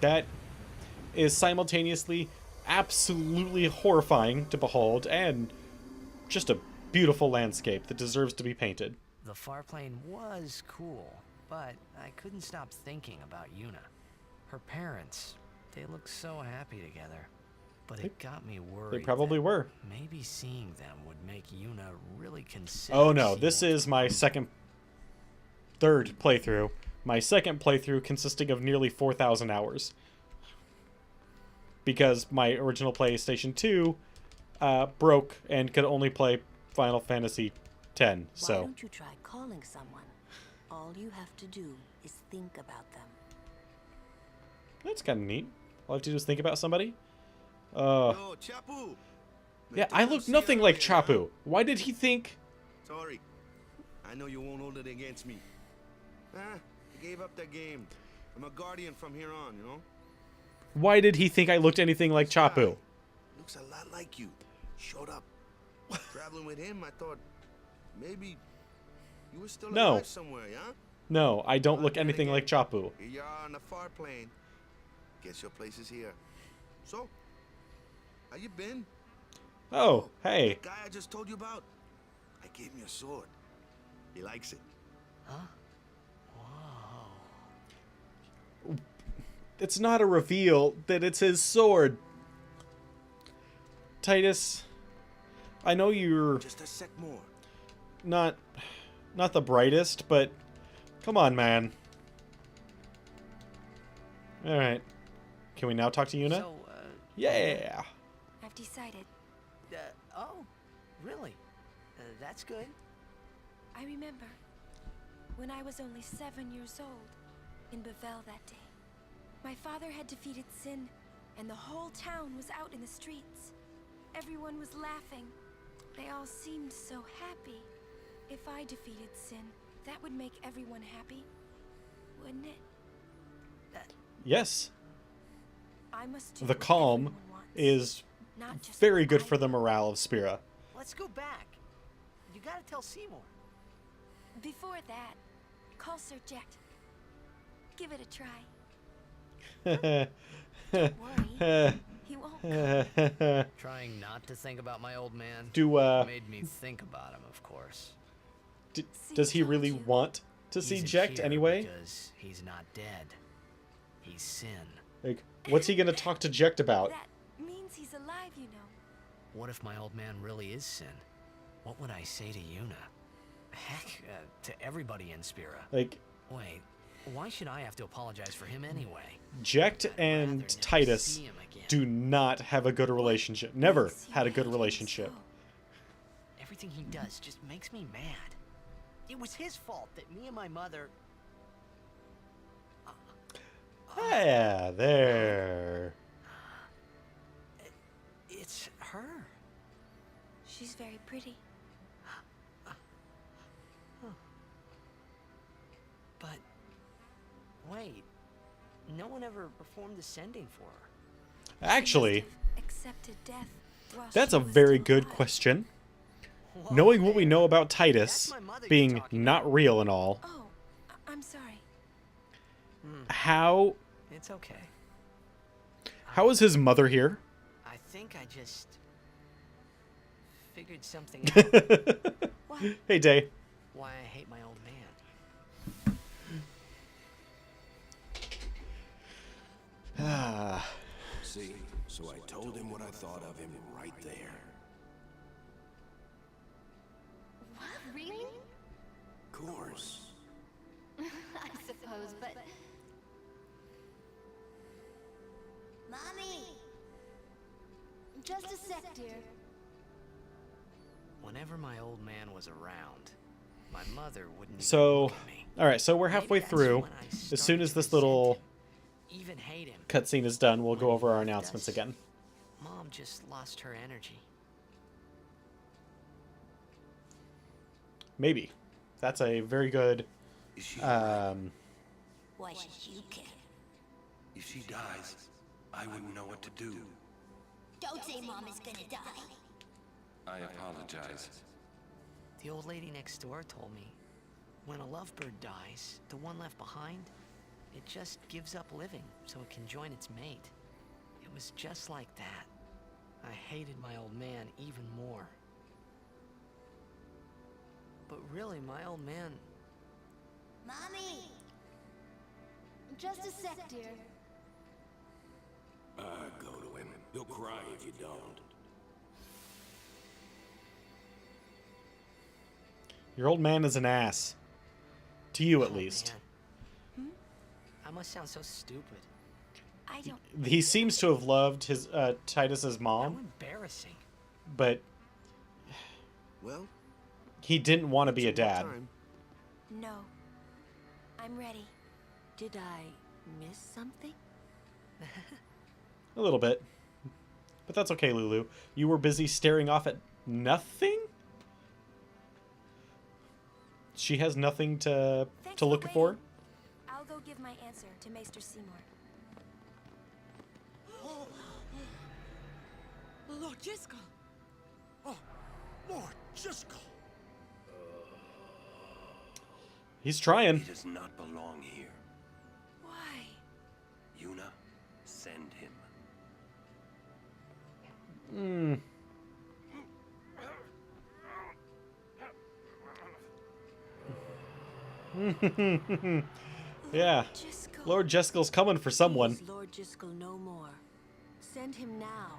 That is simultaneously absolutely horrifying to behold and just a beautiful landscape that deserves to be painted. The farplane was cool, but I couldn't stop thinking about Yuna. Her parents, they looked so happy together. But it got me worried. They probably that were. Maybe seeing them would make Yuna really consider. Oh no, this is my third playthrough. My second playthrough consisting of nearly 4,000 hours. Because my original PlayStation 2 broke and could only play Final Fantasy X. So. Why don't you try calling someone? All you have to do is think about them. That's kind of neat. All I have to do is think about somebody. Yo, Chapu. Yeah, I look nothing like Chapu. Why did he think... Sorry. I know you won't hold it against me. I gave up that game. I'm a guardian from here on, you know? Why did he think I looked anything like Chapu? Looks a lot like you. Showed up. Traveling with him, I thought maybe you were still alive somewhere, yeah? No, I don't look anything like Chapu. Here you are on the far plane. Guess your place is here. So, how you been? Oh, hey. The guy I just told you about, I gave him your sword. He likes it. Huh? Whoa. It's not a reveal that it's his sword. Titus, I know you're just a sec more. Not the brightest, but come on, man. All right. Can we now talk to Yuna? So, yeah. I've decided. Oh, really? That's good. I remember when I was only 7 years old in Bavel that day. My father had defeated Sin, and the whole town was out in the streets. Everyone was laughing. They all seemed so happy. If I defeated Sin, that would make everyone happy, wouldn't it? Yes. I must do The what calm everyone wants, is not just very what good I for the want. morale of Spira. Let's go back. You gotta tell Seymour. Before that, call Sir Jet. Give it a try. Don't worry, he won't come. Trying not to think about my old man made me think about him, of course. Does he really want to see Jecht anyway? Because he's not dead. He's Sin. Like, what's he gonna talk to Jecht about? That means he's alive, you know. What if my old man really is Sin? What would I say to Yuna? Heck, to everybody in Spira. Like, wait, why should I have to apologize for him anyway? Jecht and Titus do not have a good relationship. Never had a good relationship. Everything he does just makes me mad. It was his fault that me and my mother... Yeah, there. It's her. She's very pretty. But wait, no one ever performed the sending for her. Actually, accepted death while that's she a was very still good alive. question. Whoa, Knowing what we know about Titus That's my mother being you're talking not real and all, Oh, I'm sorry. how It's okay. is his mother here? I think I just figured something out. What? Hey, Day. Why I hate my old man. Ah. See, so I told him what I thought of him right there. What? Really? Course. I suppose, but... Mommy! Just a sec, dear. Whenever my old man was around, my mother wouldn't even So, look at me. alright, so we're halfway Maybe that's through. when I As soon as started this to little resent him, even hate him. cutscene is done, we'll go over our announcements again. Mom just lost her energy. Maybe. That's a very good. Is she Why should you care? If she dies, I wouldn't know what to do. Don't say Mom is gonna die. I apologize. The old lady next door told me, when a lovebird dies, the one left behind, it just gives up living so it can join its mate. It was just like that. I hated my old man even more. But really, my old man... Mommy! Just a sec, dear. Go to him. He'll cry if you don't. Your old man is an ass. To you, at Oh, least. man. I must sound so stupid. I don't. He seems to have loved his Titus's How mom, embarrassing. but Well, he didn't want to be a two more dad. time. No. I'm ready. Did I miss something? A little bit. But that's okay, Lulu. You were busy staring off at nothing? She has nothing to Thanks look waiting. for? I'll go give my answer to Maester Seymour. Lord Jiskel. Oh, Lord Jiskel. He's He trying. does not belong here. Why? Yuna, send him. Yeah. Jiskel. Lord Jeskel's coming for someone. Please, Lord Jiskel no more. Send him now.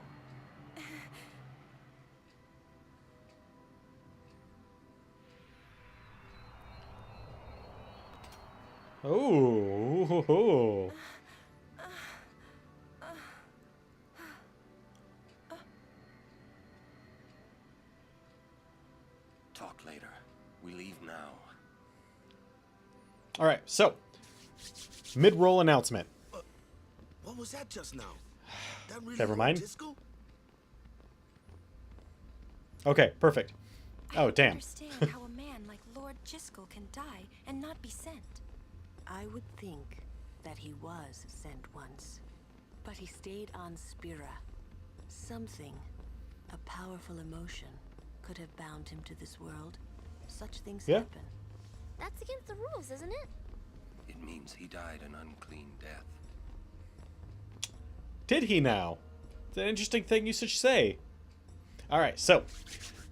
Oh. Talk later. We leave now. All right, so mid-roll announcement. What was that just now? That really Never Lord mind. Jiskel? Okay, perfect. I Oh, don't damn. understand how a man like Lord Jiskel can die and not be sent. I would think that he was sent once, but he stayed on Spira. Something, a powerful emotion, could have bound him to this world. Such things Yeah. happen. That's against the rules, isn't it? It means he died an unclean death. Did he now? It's an interesting thing you should say. All right, so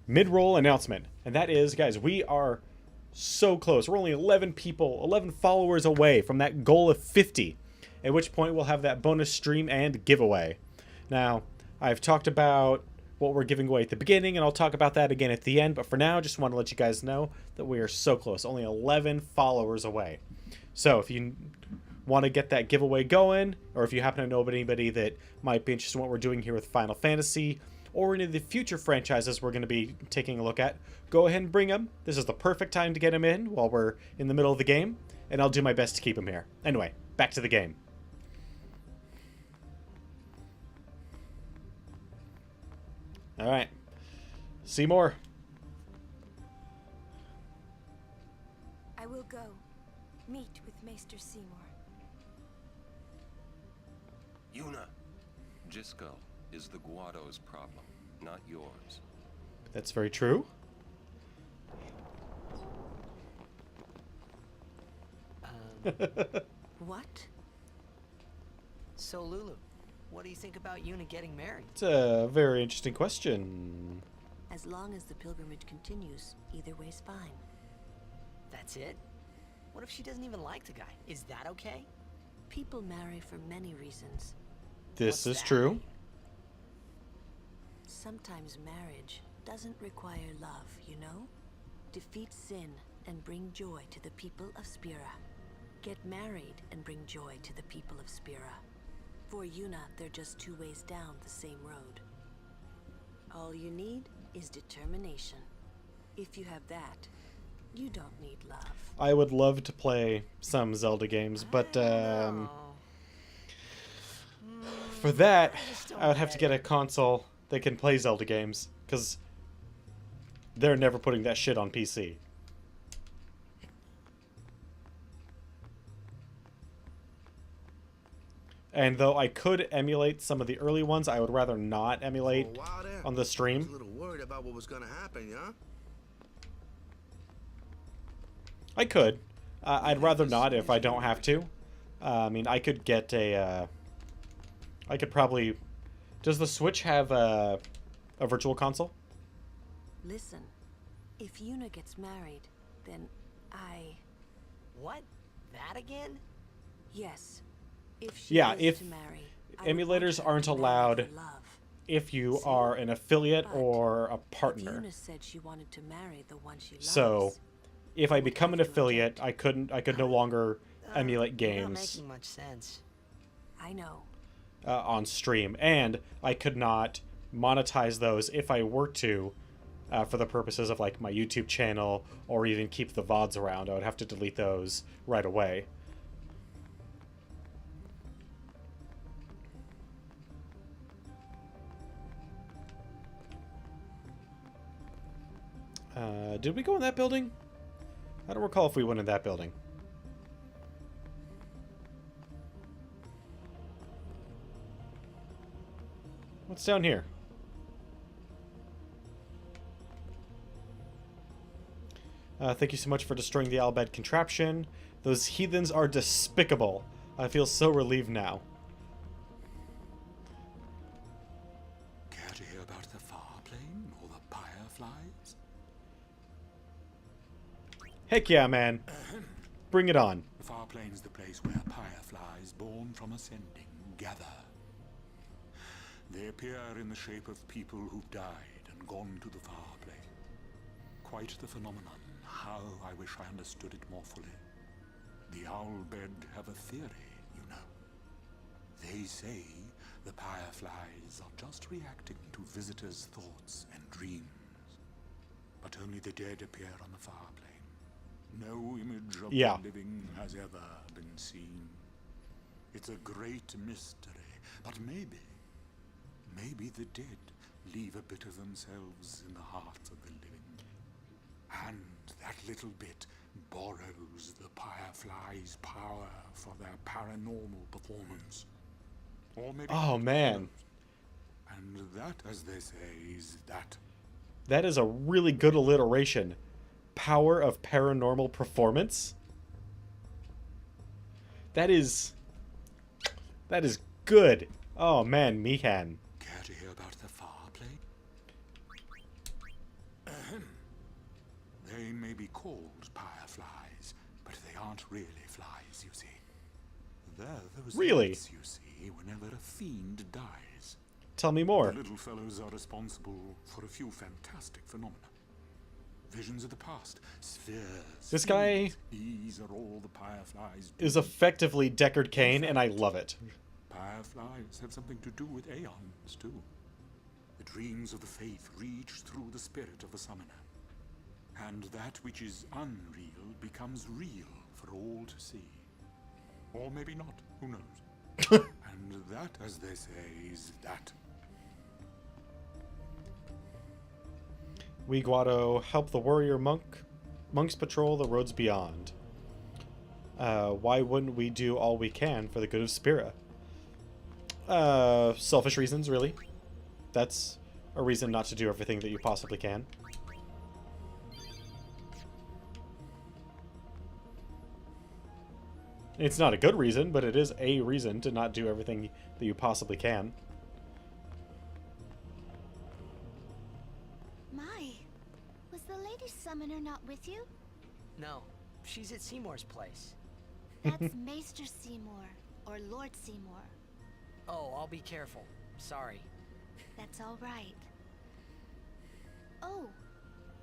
mid-roll announcement. And that is, guys, we are so close. We're only 11 people, 11 followers away from that goal of 50, at which point we'll have that bonus stream and giveaway. Now, I've talked about what we're giving away at the beginning, and I'll talk about that again at the end, but for now, just want to let you guys know that we are so close, only 11 followers away. So if you want to get that giveaway going, or if you happen to know of anybody that might be interested in what we're doing here with Final Fantasy, or any of the future franchises we're going to be taking a look at, go ahead and bring them. This is the perfect time to get them in while we're in the middle of the game, and I'll do my best to keep them here. Anyway, back to the game. All right. Seymour. I will go. Meet with Maester Seymour. Yuna, Jiskel is the Guado's problem, not yours. That's very true. What? So, Lulu, what do you think about Yuna getting married? It's a very interesting question. As long as the pilgrimage continues, either way's fine. That's it? What if she doesn't even like the guy? Is that okay? People marry for many reasons. This What's is that true. mean? Sometimes marriage doesn't require love, you know? Defeat sin and bring joy to the people of Spira. Get married and bring joy to the people of Spira. For Yuna, they're just two ways down the same road. All you need is determination. If you have that, you don't need love. I would love to play some Zelda games, but Oh. for that, just don't I would have to get get a console that can play Zelda games, because they're never putting that shit on PC. And though I could emulate some of the early ones, I would rather not emulate For a while there, on the I was a stream. little worried about what was gonna happen, yeah? I could. I'd rather not if I don't have to. I mean, I could get a... I could probably... Does the Switch have a virtual console? Listen, if Yuna gets married, then I... What? That again? Yes. If she Yeah, is if to marry, I would want emulators her aren't to marry allowed for love. if you See? are an affiliate But or a But partner. Yuna said she wanted to marry the one she loves. So, if I would become an have to affiliate, I could no longer emulate You're not games making much sense. I know. on stream, and I could not monetize those if I were to, for the purposes of like my YouTube channel or even keep the VODs around. I would have to delete those right away. Did we go in that building? I don't recall if we went in that building. What's down here? Thank you so much for destroying the Albed contraption. Those heathens are despicable. I feel so relieved now. Care to hear about the far plane or the fireflies? Heck yeah, man. Bring it on. The far plane's the place where fireflies born from ascending gather. They appear in the shape of people who've died and gone to the far plane. Quite the phenomenon. How I wish I understood it more fully. The Owlbed have a theory, you know. They say the fireflies are just reacting to visitors' thoughts and dreams. But only the dead appear on the far plane. No image of the living has ever been seen. It's a great mystery, but maybe the dead leave a bit of themselves in the hearts of the living. And that little bit borrows the fireflies' power for their paranormal performance. Or maybe Oh, man. And that, as they say, is that. That is a really good alliteration. Power of paranormal performance? That is good. Oh man, Mihan. Care to hear about the far plane? They may be called fireflies, but they aren't really flies, you see. They're those lights you see whenever a fiend dies. Tell me more. The little fellows are responsible for a few fantastic phenomena. Visions of the past, spheres. This guy These are all the fireflies is effectively Deckard Cain, and I love it. Fireflies have something to do with aeons, too. The dreams of the faith reach through the spirit of the summoner. And that which is unreal becomes real for all to see. Or maybe not, who knows? And that, as they say, is that. We, Guado, help the warrior monks patrol the roads beyond. Why wouldn't we do all we can for the good of Spira? Selfish reasons, really. That's a reason not to do everything that you possibly can. It's not a good reason, but it is a reason to not do everything that you possibly can. My, was the Lady Summoner not with you? No, she's at Seymour's place. That's Maester Seymour, or Lord Seymour. Oh, I'll be careful. Sorry. That's all right. Oh,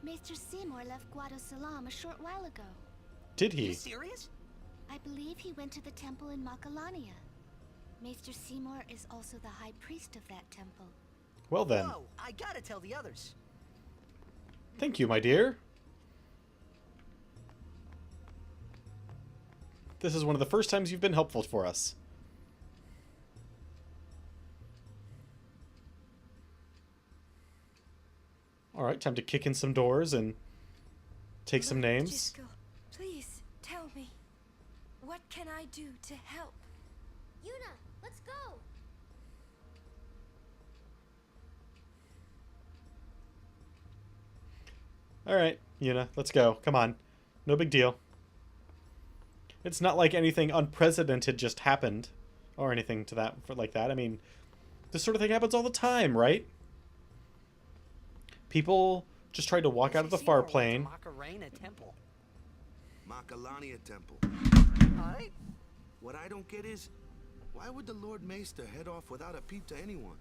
Maester Seymour left Guado Salam a short while ago. Did Are you he? serious? I believe he went to the temple in Makalania. Maester Seymour is also the high priest of that temple. Well then. Whoa, I gotta tell the others. Thank you, my dear. This is one of the first times you've been helpful for us. Alright, time to kick in some doors and take some names. Jiskel, please tell me. What can I do to help? Yuna, Let's go. Alright, Yuna, let's go. Come on. No big deal. It's not like anything unprecedented just happened. Or anything to that like that. I mean, this sort of thing happens all the time, right? People just tried to walk out of the far plane. Macarena Temple. Macalania Temple. Alright. What I don't get is, why would the Lord Maester head off without a peep to anyone?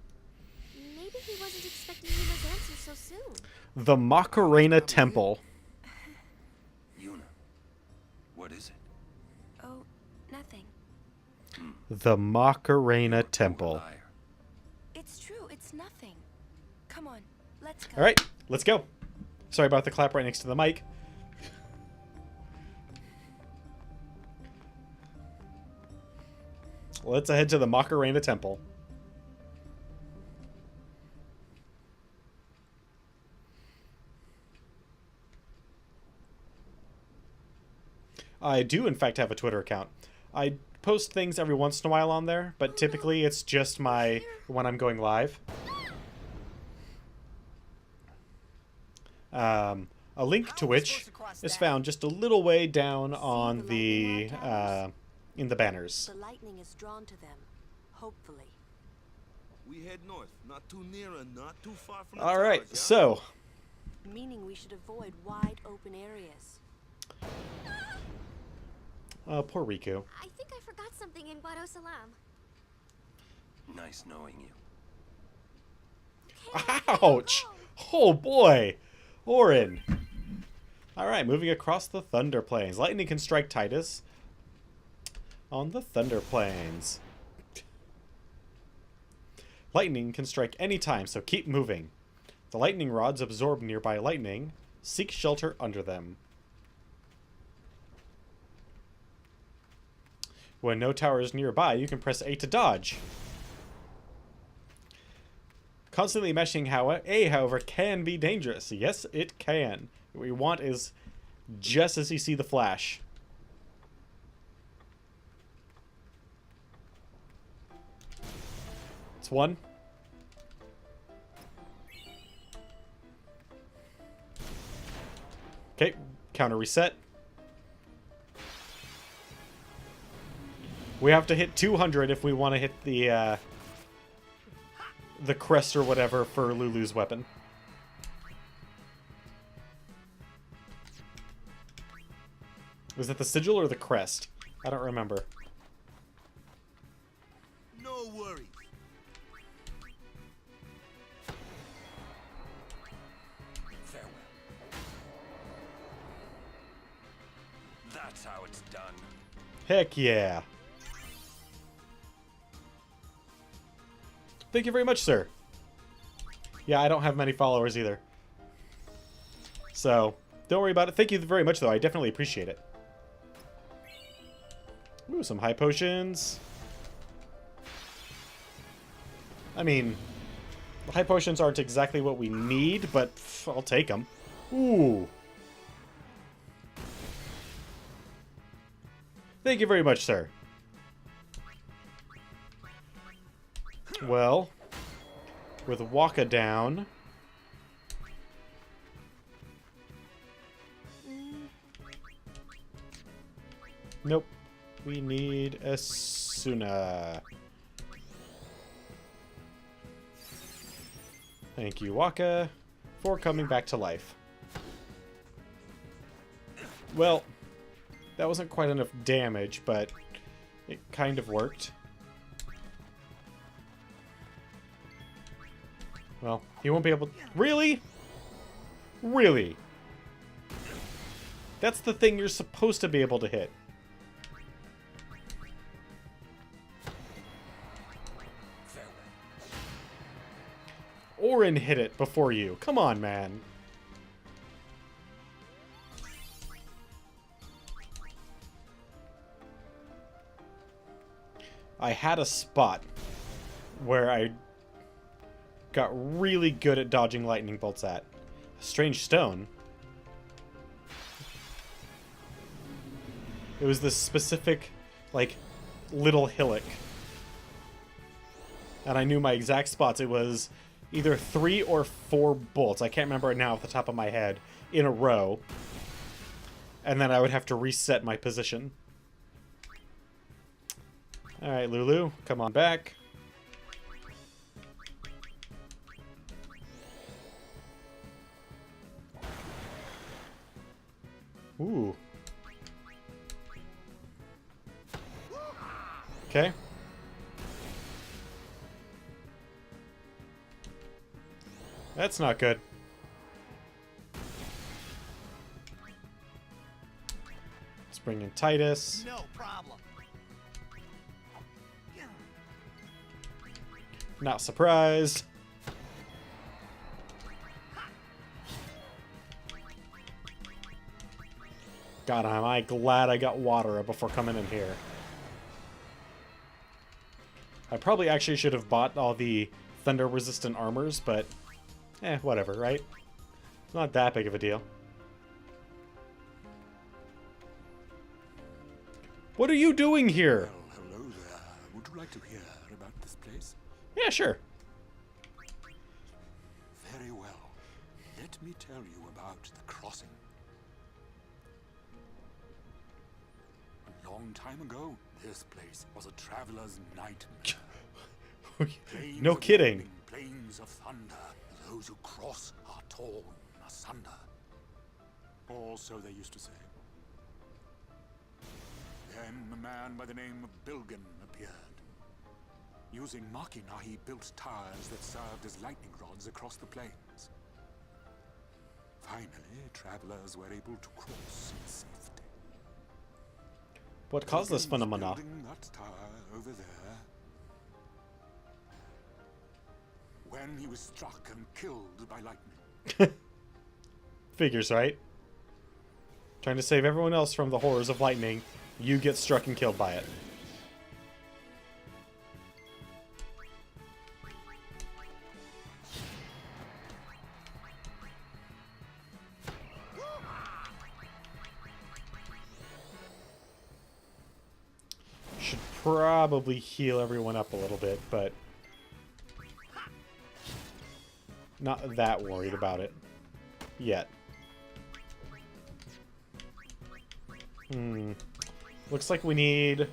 Maybe he wasn't expecting Yuna's answer so soon. The Macarena Temple. Yuna, what is it? Oh, nothing. The Macarena Temple. It's true, it's nothing. Come on, let's go. Alright, let's go. Sorry about the clap right next to the mic. Let's head to the Macarena Temple. I do, in fact, have a Twitter account. I post things every once in a while on there, but typically it's just my when I'm going live. A link to which is found just a little way down on the in the banners. The lightning is drawn to them, hopefully. We head north, not too near and not too far from the All right, towers, yeah? so Meaning we should avoid wide open areas. poor Riku. I think I forgot something in Guado Salam. Nice knowing you. Ouch! Oh boy, Orin. All right, moving across the Thunder Plains. Lightning can strike Titus on the Thunder Plains. Lightning can strike any time, so keep moving. The lightning rods absorb nearby lightning. Seek shelter under them. When no tower is nearby, you can press A to dodge. Constantly meshing however, can be dangerous. Yes, it can. What we want is just as you see the flash. It's one. Okay, counter reset. We have to hit 200 if we want to hit the crest or whatever for Lulu's weapon. Was it the sigil or the crest? I don't remember. No worries. Farewell. That's how it's done. Heck yeah. Thank you very much, sir. Yeah, I don't have many followers either. So, don't worry about it. Thank you very much, though. I definitely appreciate it. Ooh, some high potions. I mean, the high potions aren't exactly what we need, but pff, I'll take them. Ooh. Thank you very much, sir. Well, with Waka down... Nope. We need Asuna. Thank you, Waka, for coming back to life. Well, that wasn't quite enough damage, but it kind of worked. Well, he won't be able... Really? Really? That's the thing you're supposed to be able to hit. Orin hit it before you. Come on, man. I had a spot where I got really good at dodging lightning bolts at. A strange stone. It was this specific, like, little hillock And I knew my exact spots. It was either 3 or 4 bolts. I can't remember it now off the top of my head. In a row. And then I would have to reset my position. Alright, Lulu, come on back. Ooh. Okay. That's not good. Let's bring in Titus. No problem. Not surprised. God, am I glad I got water before coming in here. I probably actually should have bought all the thunder-resistant armors, but whatever, right? It's not that big of a deal. What are you doing here? Well, hello there. Would you like to hear about this place? Yeah, sure. Very well. Let me tell you about the crossing. A long time ago, this place was a traveler's nightmare. No Plains of kidding. lightning, plains of thunder. Those who cross are torn asunder. Or so they used to say. Then a man by the name of Bilgan appeared. Using machina, he built towers that served as lightning rods across the plains. Finally, travelers were able to cross in safety. What caused this Bilgan was phenomena? building that tower over there when he was struck and killed by lightning. Figures, right? Trying to save everyone else from the horrors of lightning, you get struck and killed by it. Should probably heal everyone up a little bit, but not that worried about it yet. Looks like we need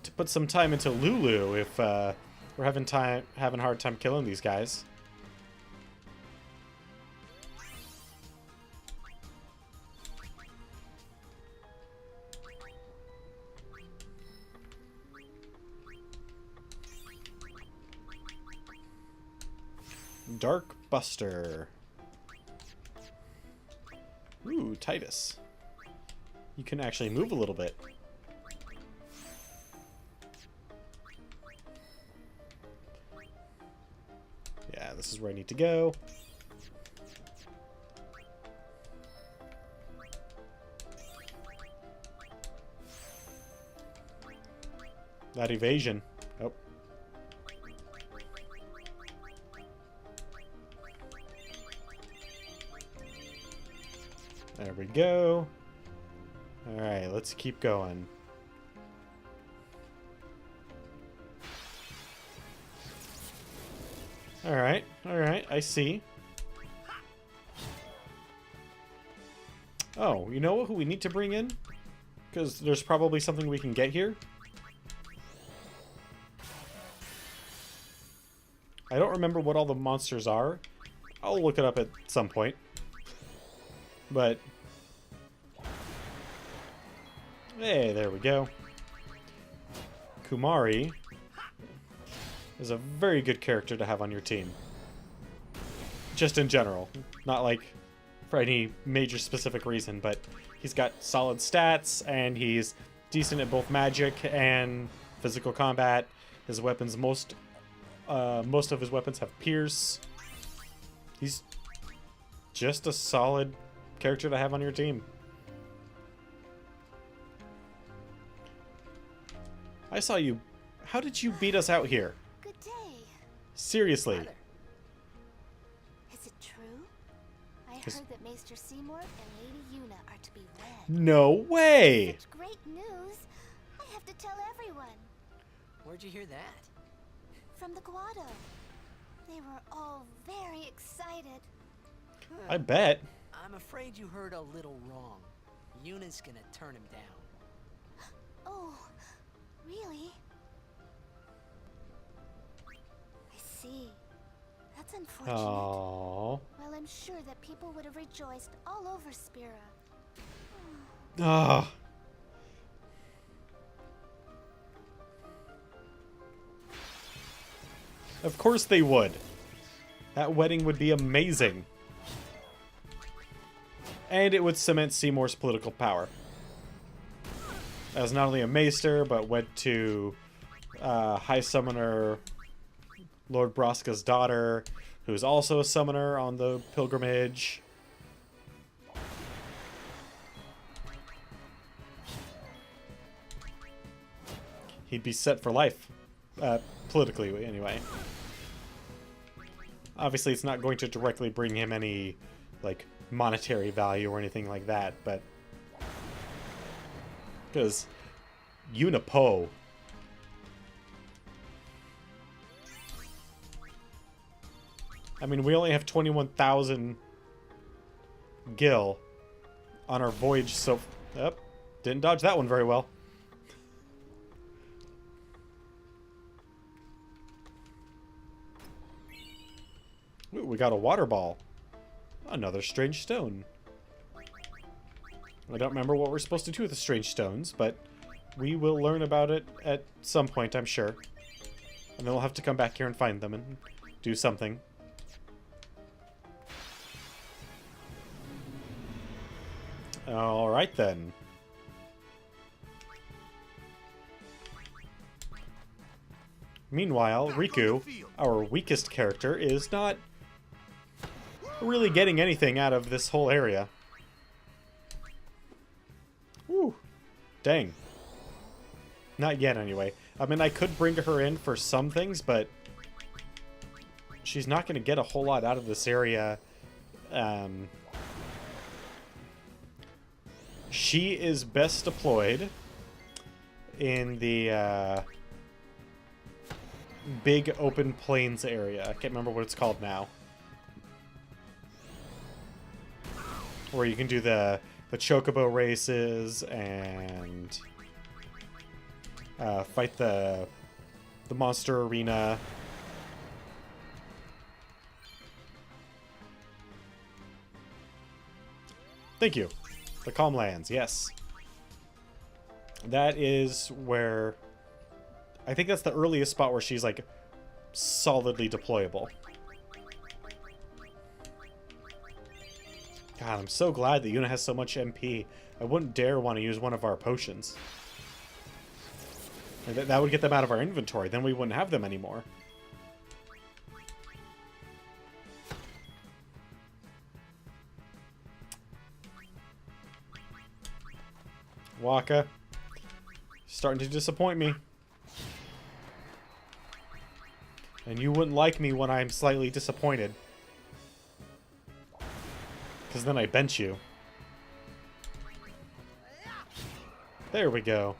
to put some time into Lulu if we're having a hard time killing these guys. Dark Buster. Ooh, Titus. You can actually move a little bit. Yeah, this is where I need to go. That evasion. Oh. There we go. Alright, let's keep going. Alright, I see. Oh, you know who we need to bring in? Because there's probably something we can get here. I don't remember what all the monsters are. I'll look it up at some point. But hey, there we go. Kumari is a very good character to have on your team. Just in general. Not like for any major specific reason, but he's got solid stats, and he's decent at both magic and physical combat. His weapons, most of his weapons have pierce. He's just a solid character to have on your team. I saw you. How did you beat us out here? Good day. Seriously. Is it true? I heard that Maester Seymour and Lady Yuna are to be wed. No way! Such great news. I have to tell everyone. Where'd you hear that? from the grotto. They were all very excited. I bet. I'm afraid you heard a little wrong. Yuna's gonna turn him down. Oh, really? I see. That's unfortunate. Oh. Well, I'm sure that people would have rejoiced all over Spira. Ah. Of course they would. That wedding would be amazing. And it would cement Seymour's political power. As not only a maester, but wed to High Summoner Lord Braska's daughter, who's also a summoner on the pilgrimage. He'd be set for life. Politically, anyway. Obviously, it's not going to directly bring him any, like, monetary value or anything like that, but... Because... Unipo. I mean, we only have 21,000 gil on our voyage, so... Yep, didn't dodge that one very well. Ooh, we got a water ball. Another strange stone. I don't remember what we're supposed to do with the strange stones, but we will learn about it at some point, I'm sure. And then we'll have to come back here and find them and do something. Alright then. Meanwhile, Riku, our weakest character, is not really getting anything out of this whole area. Woo. Dang. Not yet, anyway. I mean, I could bring her in for some things, but she's not going to get a whole lot out of this area. She is best deployed in the big open plains area. I can't remember what it's called now. Where you can do the chocobo races and fight the monster arena. Thank you. The Calm Lands, yes. That is where... I think that's the earliest spot where she's, like, solidly deployable. God, I'm so glad that Yuna has so much MP. I wouldn't dare want to use one of our potions. That would get them out of our inventory. Then we wouldn't have them anymore. Waka. Starting to disappoint me. And you wouldn't like me when I'm slightly disappointed. Because then I bench you. There we go.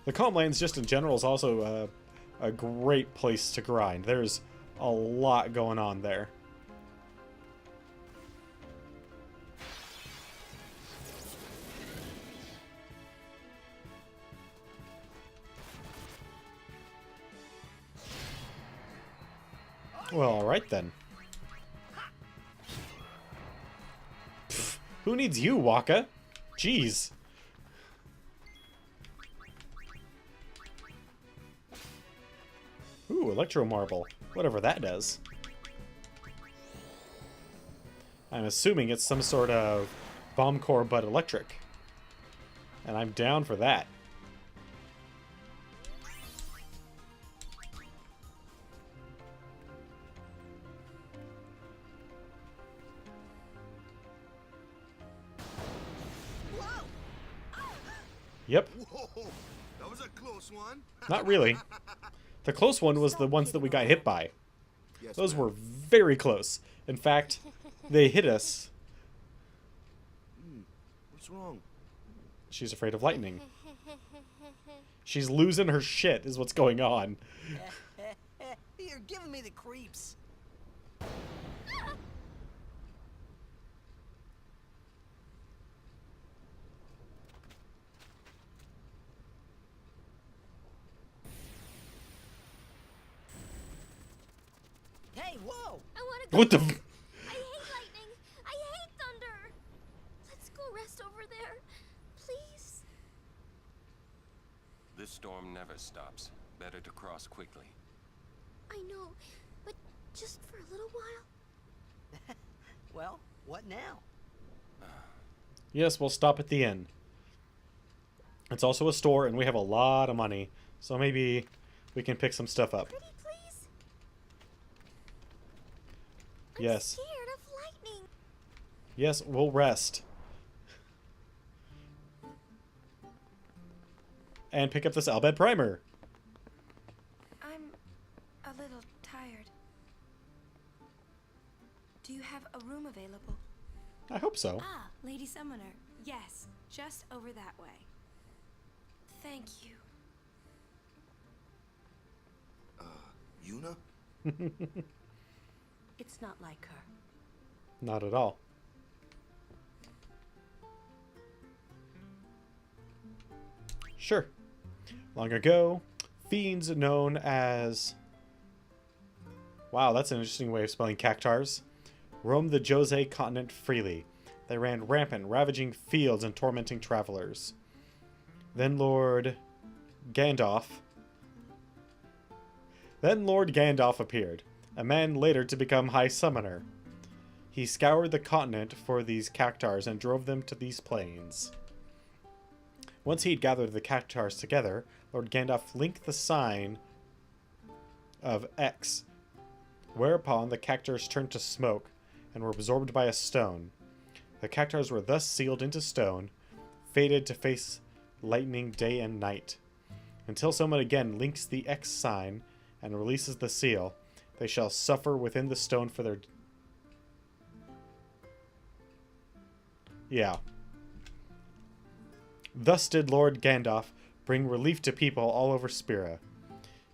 The Calm Lands, just in general, is also a great place to grind. There's a lot going on there. Well, alright then. Pfft, who needs you, Waka? Jeez. Ooh, Electro Marble. Whatever that does. I'm assuming it's some sort of bomb core but electric. And I'm down for that. Yep. Whoa, that was a close one. Not really. The close one was the ones that we got hit by. Yes, Those ma'am. were very close. In fact, they hit us. What's wrong? She's afraid of lightning. She's losing her shit is what's going on. You're giving me the creeps. Hey, whoa! I want to go. What the? I hate lightning. I hate thunder. Let's go rest over there, please. This storm never stops. Better to cross quickly. I know, but just for a little while. Well, what now? Yes, we'll stop at the inn. It's also a store, and we have a lot of money, so maybe we can pick some stuff up. Pretty please. Yes. I'm scared of lightning. Yes, we'll rest. And pick up this Albed primer. I'm a little tired. Do you have a room available? I hope so. Ah, Lady Summoner. Yes, just over that way. Thank you. Yuna? It's not like her. Not at all. Sure. Long ago, fiends known as... Wow, that's an interesting way of spelling cactars. Roamed the Jose continent freely. They ran rampant, ravaging fields and tormenting travelers. Then Lord Gandalf appeared, a man later to become High Summoner. He scoured the continent for these cactars and drove them to these plains. Once he'd gathered the cactars together, Lord Gandalf linked the sign of X, whereupon the cactars turned to smoke and were absorbed by a stone. The cactars were thus sealed into stone, fated to face lightning day and night. Until someone again links the X sign and releases the seal, they shall suffer within the stone for their... Yeah. Thus did Lord Gandalf bring relief to people all over Spira.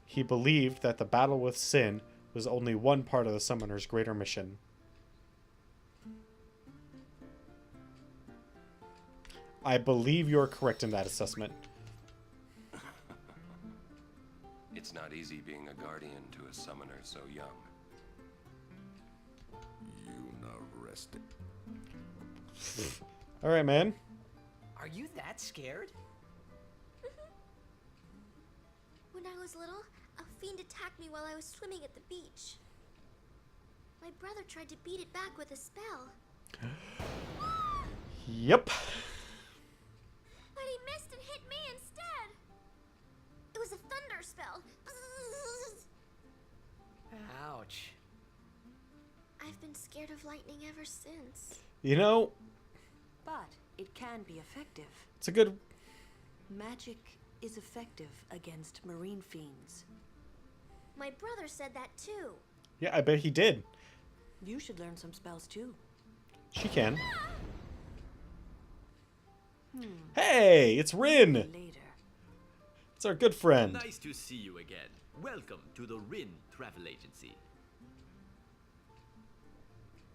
He believed that the battle with sin was only one part of the summoner's greater mission. I believe you're correct in that assessment. It's not easy being a guardian to a summoner so young. Yuna rested. Alright, man. Are you that scared? When I was little, a fiend attacked me while I was swimming at the beach. My brother tried to beat it back with a spell. Yep. But he missed and hit me instead. It was a thunder spell. Ouch. I've been scared of lightning ever since. You know, But it can be effective. it's a good... Magic is effective against marine fiends. My brother said that too. Yeah, I bet he did. You should learn some spells too. She can. Hey, it's Rin! Later. It's our good friend. Nice to see you again. Welcome to the Rin Travel Agency.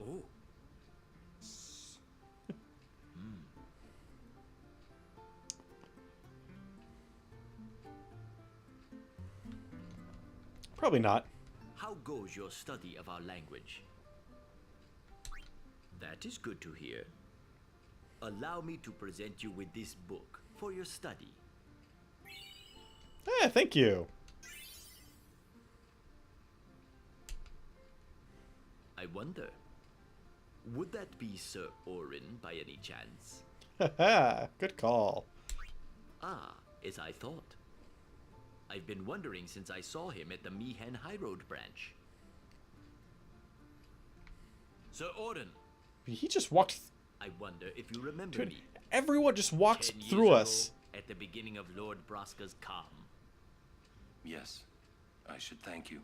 Oh. Probably not. How goes your study of our language? That is good to hear. Allow me to present you with this book for your study. Eh, thank you. I wonder, would that be Sir Orin by any chance? Haha, good call. Ah, as I thought. I've been wondering since I saw him at the Meehan High Road branch. Sir Orin, He just walked... I wonder if you remember Dude, me. everyone just walks 10 years through ago, us. at the beginning of Lord Braska's calm. Yes, I should thank you.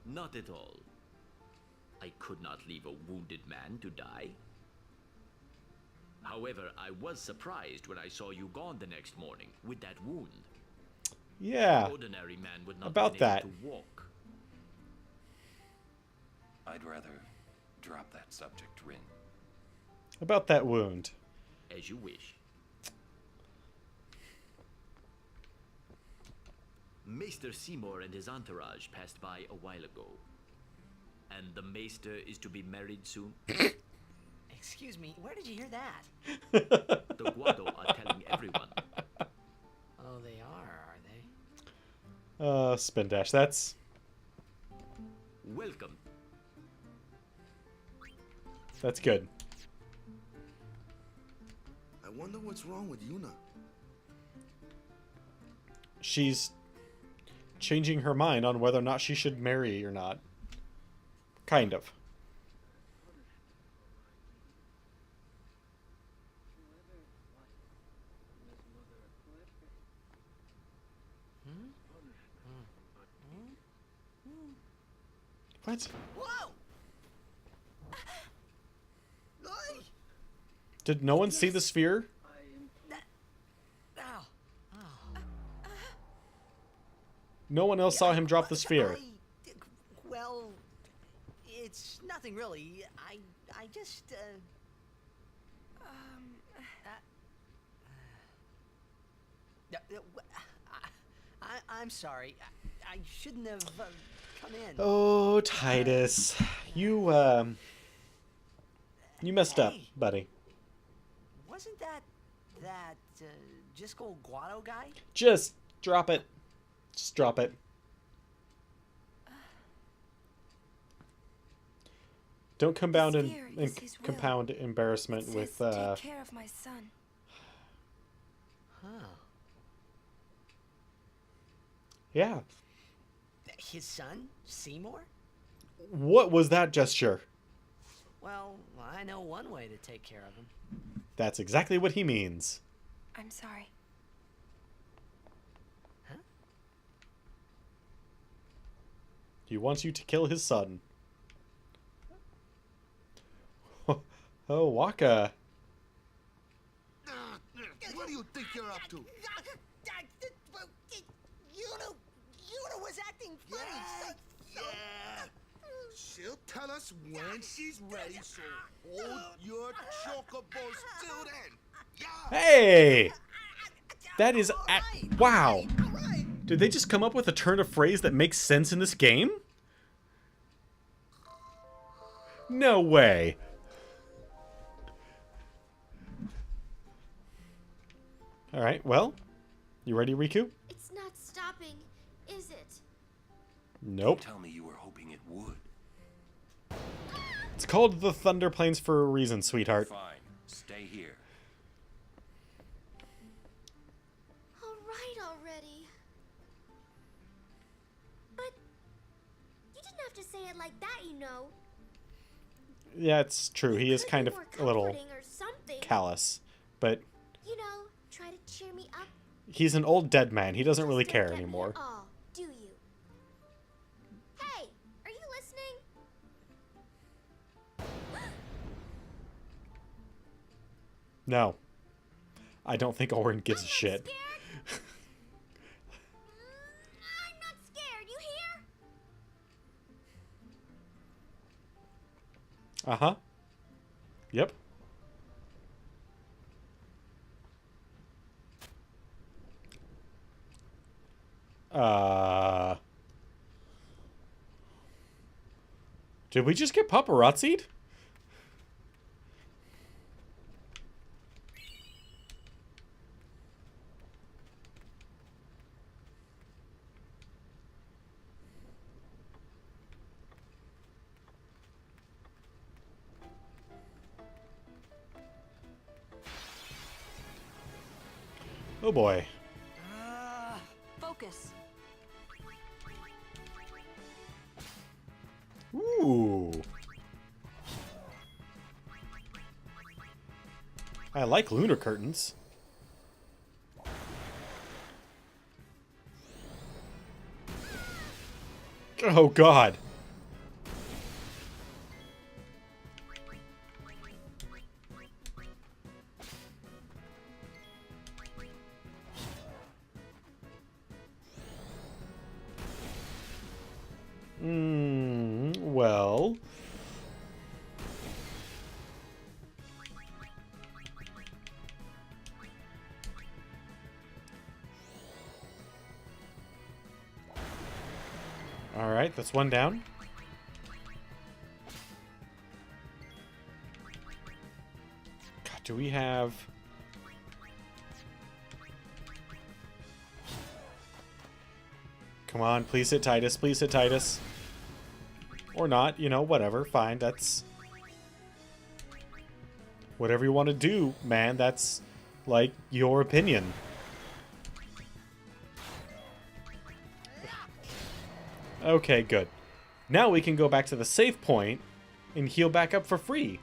Not at all. I could not leave a wounded man to die. However, I was surprised when I saw you gone the next morning with that wound. Yeah. An ordinary man would not About be able that. to walk. I'd rather drop that subject, Rin. About that wound. As you wish. Maester Seymour and his entourage passed by a while ago. And the Maester is to be married soon? Excuse me, where did you hear that? The Guado are telling everyone. Oh, they are they? Spin dash. That's... Welcome. That's good. I wonder what's wrong with Yuna. She's changing her mind on whether or not she should marry or not. Kind of. What? Whoa! Did no one see the sphere? Ow. No one else saw him drop the sphere. Well, it's nothing really. I just, I'm sorry. I shouldn't have come in. Oh, Titus. You messed up, Hey. buddy. Wasn't that Jiskel Guado guy? Just drop it. Just drop it. Don't compound The sphere is his will. compound embarrassment It with says, take care of my son. Huh. yeah. His son, Seymour? What was that gesture? Well, I know one way to take care of him. That's exactly what he means. I'm sorry. He wants you to kill his son. Oh, Waka. What do you think you're up to? Yuna was acting funny. Yeah. She'll tell us when she's ready, so hold your chocobos till then. Yeah. Hey! That is... wow. Did they just come up with a turn of phrase that makes sense in this game? No way. Alright, well. You ready, Riku? It's not stopping, is it? Nope. Tell me you were hoping it would. It's called the Thunder Plains for a reason, sweetheart. Fine. Stay here. All right already. But you didn't have to say it like that, you know. Yeah, it's true. He is Could kind be of more a little comforting or something. callous. But You know, try to cheer me up. he's an old dead man. He doesn't really Just care don't get me anymore. at all, do you? Hey, are you listening? No. I don't think Orin gives a shit. I'm not scared, you hear? Uh-huh. Yep. Did we just get paparazzi'd? Oh boy. Focus. Ooh. I like lunar curtains. Oh god. Alright, that's one down. God, do we have... Come on, please hit Titus, please hit Titus. Or not, you know, whatever, fine, that's... Whatever you want to do, man, that's, like, your opinion. Okay, good. Now we can go back to the save point and heal back up for free.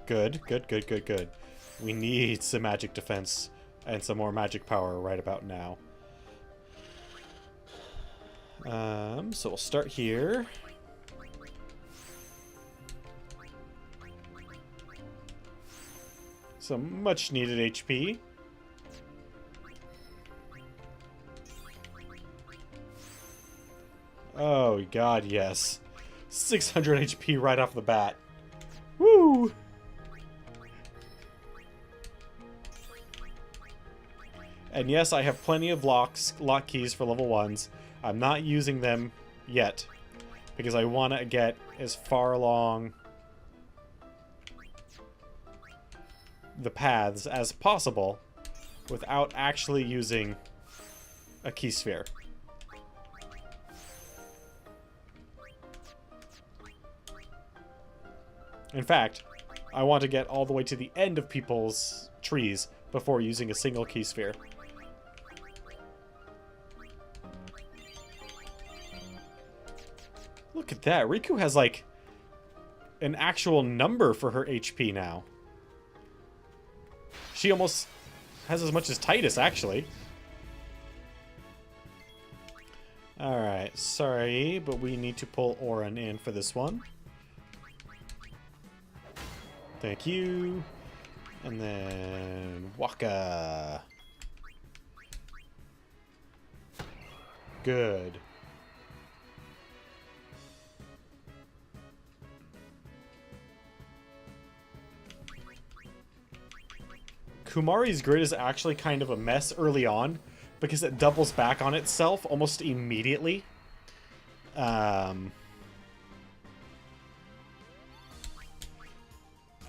Good, good, good, good, good. We need some magic defense and some more magic power right about now. So we'll start here. Some much needed HP. Oh god, yes. 600 HP right off the bat. Woo! And yes, I have plenty of lock keys for level 1s. I'm not using them yet, because I want to get as far along the paths as possible without actually using a key sphere. In fact, I want to get all the way to the end of people's trees before using a single key sphere. Look at that. Riku has, like, an actual number for her HP now. She almost has as much as Titus, actually. Alright, sorry, but we need to pull Auron in for this one. Thank you. And then Waka. Good. Kumari's grid is actually kind of a mess early on because it doubles back on itself almost immediately. And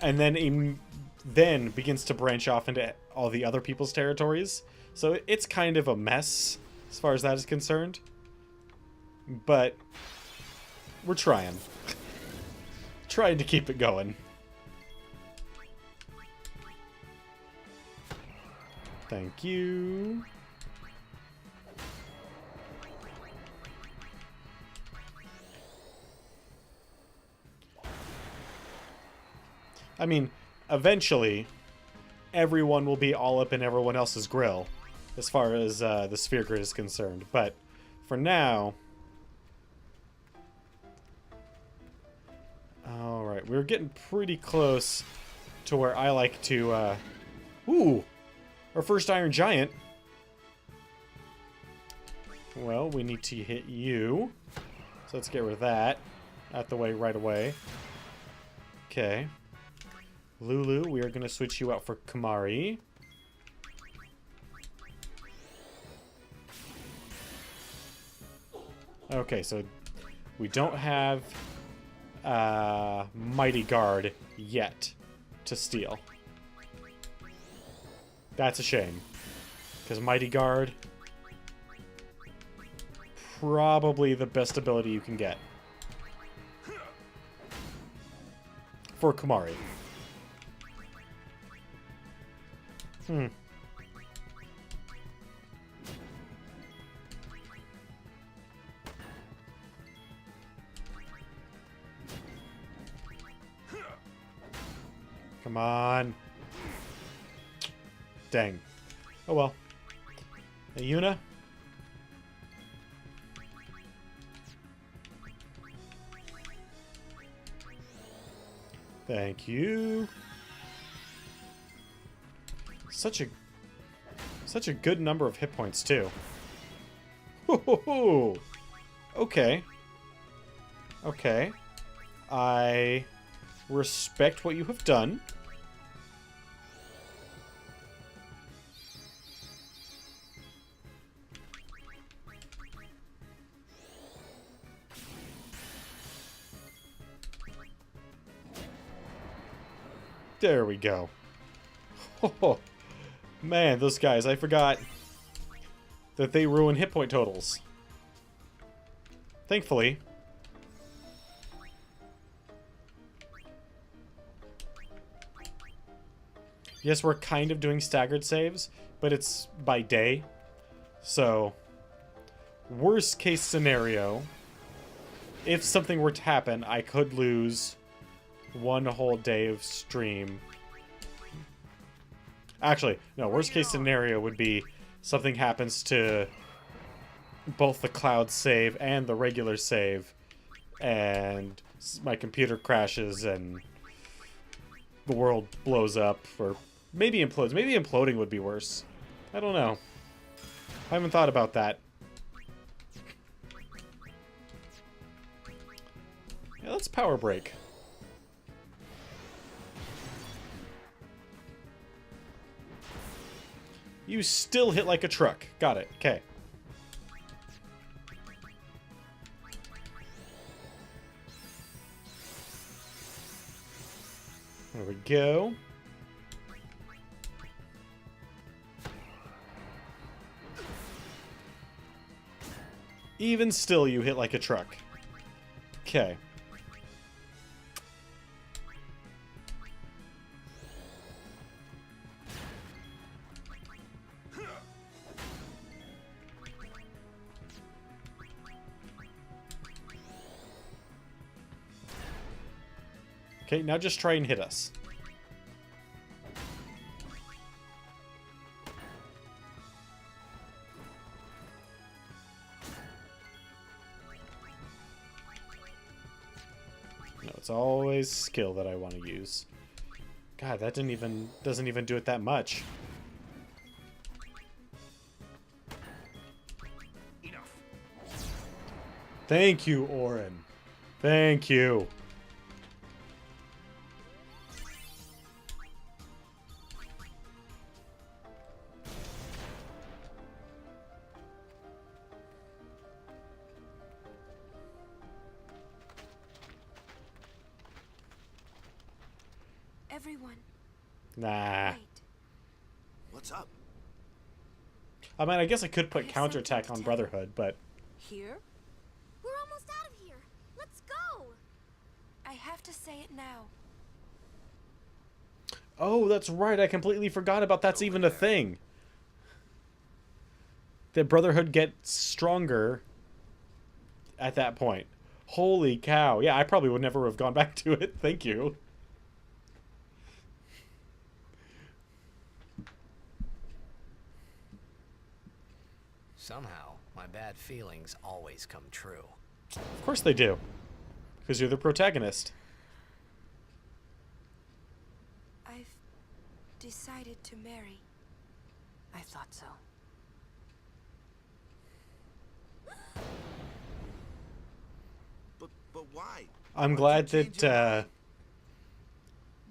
then begins to branch off into all the other people's territories. So it's kind of a mess as far as that is concerned. But we're trying. Trying to keep it going. Thank you. I mean, eventually, everyone will be all up in everyone else's grill, as far as the sphere grid is concerned. But for now... Alright, we're getting pretty close to where I like to... Ooh! Our first Iron Giant. Well, we need to hit you. So let's get rid of that. Out the way right away. Okay. Lulu, we are going to switch you out for Kumari. Okay, so we don't have Mighty Guard yet to steal. That's a shame. Because Mighty Guard, probably the best ability you can get. For Kumari. Come on. Dang. Oh well. Hey, Yuna? Thank you. Such a Such a good number of hit points, too. Ho, ho, ho. Okay. Okay. I respect what you have done. There we go. Oh, man, those guys, I forgot that they ruin hit point totals. Thankfully. Yes, we're kind of doing staggered saves, but it's by day. So, worst case scenario, if something were to happen, I could lose one whole day of stream. Actually, no, worst case scenario would be something happens to both the cloud save and the regular save, and my computer crashes and the world blows up, or maybe implodes. Maybe imploding would be worse. I don't know. I haven't thought about that. Yeah, let's power break. You still hit like a truck. Got it. Okay. There we go. Even still, you hit like a truck. Okay. Okay, now just try and hit us. No, it's always skill that I want to use. God, that doesn't even do it that much. Enough. Thank you, Orin. Thank you. Everyone, Nah. wait. What's up? I mean, I guess I could put I have counterattack something on to tell you. Brotherhood, but Here? We're almost out of here. Let's go. I have to say it now. oh, that's right. I completely forgot about that's even a thing. That Brotherhood gets stronger at that point. Holy cow. Yeah, I probably would never have gone back to it. Thank you. Somehow, my bad feelings always come true. Of course they do. Because you're the protagonist. I've decided to marry. I thought so. But why? I'm Why'd glad you change your that mind?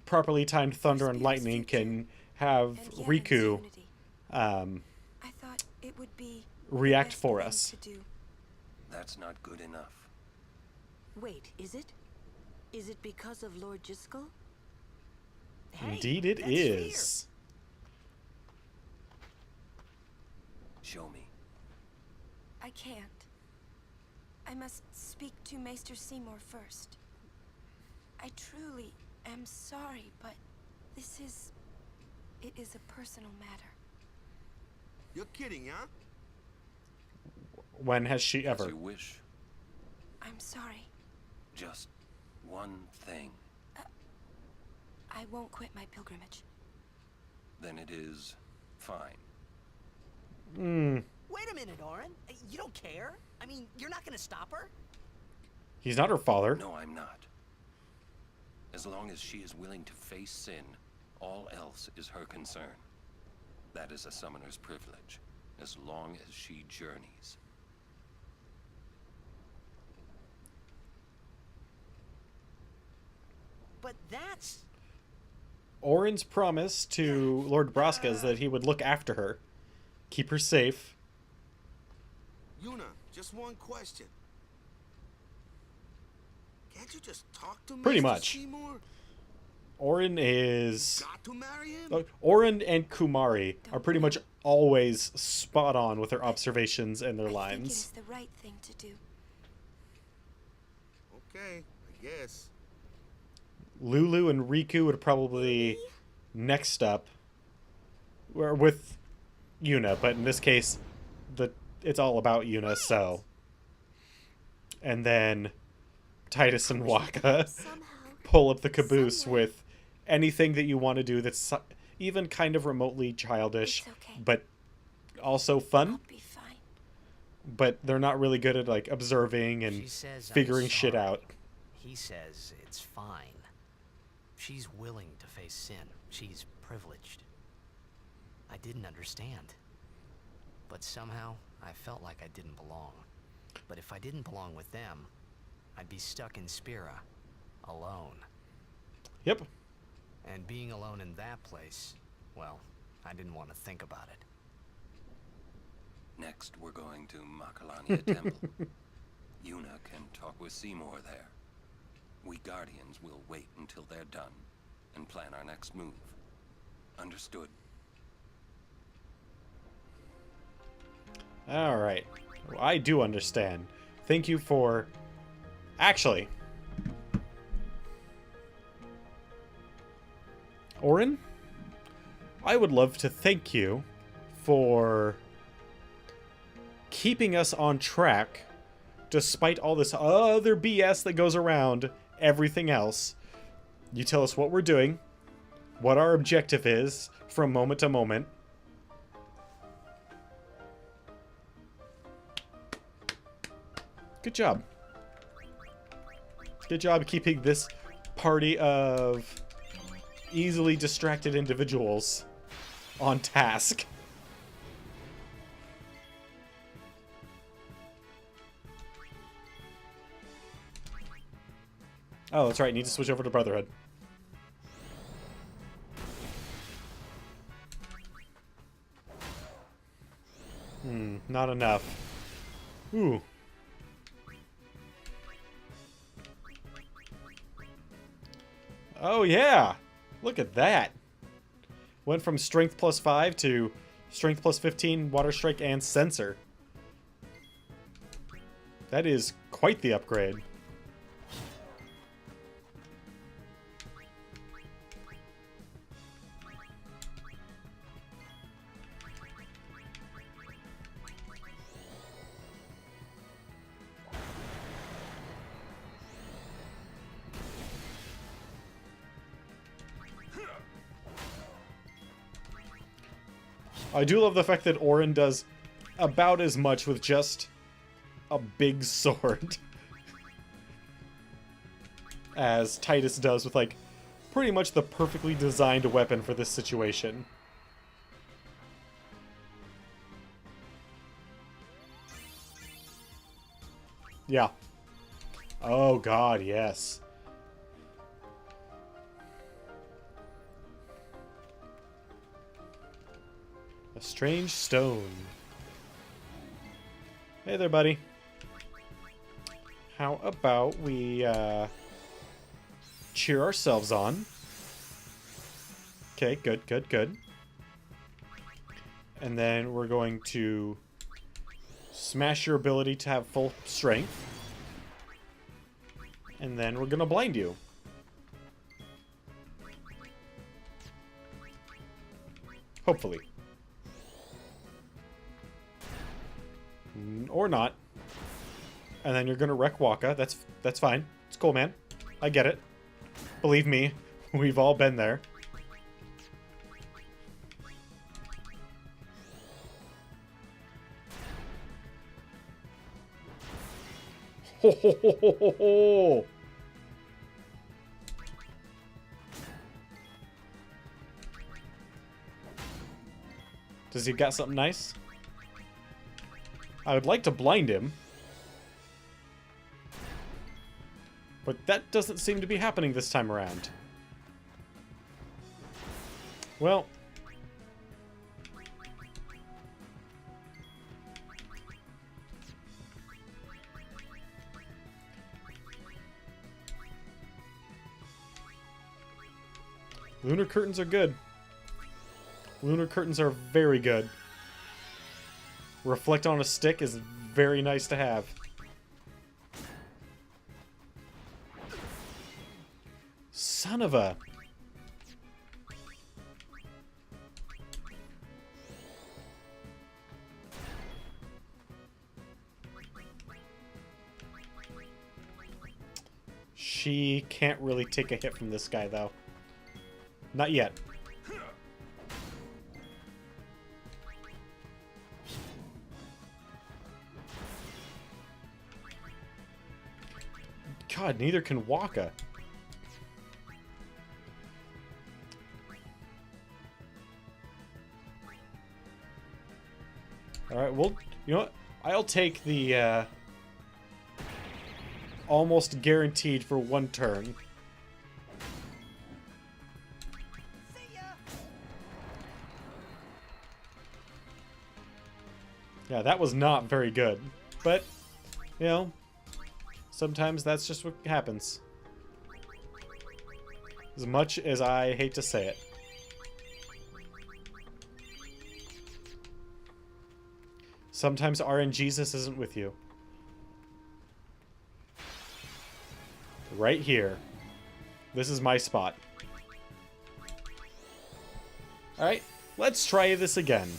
properly timed thunder and lightning can have And Yevon's Riku unity. um, I thought it would be react the best for thing us. to do. That's not good enough. Wait, is it? Is it because of Lord Jiskel? Hey, Indeed it that's is. Show me. I can't. I must speak to Maester Seymour first. I truly am sorry, but this is... it is a personal matter. You're kidding, huh? When has she As ever? you wish. I'm sorry. Just one thing. I won't quit my pilgrimage. Then it is fine. Hmm. Wait a minute, Orin. You don't care? I mean, you're not gonna stop her? He's not her father. No, I'm not. As long as she is willing to face sin, all else is her concern. That is a summoner's privilege, as long as she journeys. But that's... Orin's promise to Lord Braska is that he would look after her, keep her safe. Yuna, just one question. Can't you just talk to Pretty Master much. Seymour? Orin is... Got to marry him? Orin and Kumari are pretty much always spot on with their observations and their I think it lines. is the right thing to do. Okay, I guess. Lulu and Riku would probably next up with Yuna, but in this case, it's all about Yuna, so. And then Titus and Waka pull up the caboose with anything that you want to do that's even kind of remotely childish, but also fun. But they're not really good at like observing and figuring shit out. He says it's fine. She's willing to face sin. She's privileged. I didn't understand. But somehow, I felt like I didn't belong. But if I didn't belong with them, I'd be stuck in Spira, alone. Yep. And being alone in that place, well, I didn't want to think about it. Next, we're going to Makalania Temple. Yuna can talk with Seymour there. We Guardians will wait until they're done and plan our next move. Understood? Alright. Well, I do understand. Thank you for... Actually... Orin? I would love to thank you for keeping us on track despite all this other BS that goes around everything else. You tell us what we're doing, what our objective is from moment to moment. Good job. Good job keeping this party of easily distracted individuals on task. Oh, that's right. Need to switch over to Brotherhood. Not enough. Ooh. Oh, yeah. Look at that. Went from strength plus 5 to strength plus 15, water strike, and sensor. That is quite the upgrade. I do love the fact that Orin does about as much with just a big sword as Titus does with, like, pretty much the perfectly designed weapon for this situation. Yeah. Oh god, yes. A strange stone. Hey there, buddy. How about we cheer ourselves on? Okay, good, good, good. And then we're going to smash your ability to have full strength. And then we're going to blind you. Hopefully. Or not. And then you're gonna wreck Waka. That's fine. It's cool, man. I get it. Believe me, we've all been there. Ho ho ho ho ho ho! Does he got something nice? I would like to blind him. But that doesn't seem to be happening this time around. Well. Lunar curtains are good. Lunar curtains are very good. Reflect on a stick is very nice to have. Son of a... She can't really take a hit from this guy, though. Not yet. God, neither can Waka. Alright, well, you know what? I'll take the, almost guaranteed for one turn. Yeah, that was not very good. But, you know, sometimes that's just what happens. As much as I hate to say it. Sometimes RNGesus isn't with you. Right here. This is my spot. Alright, let's try this again.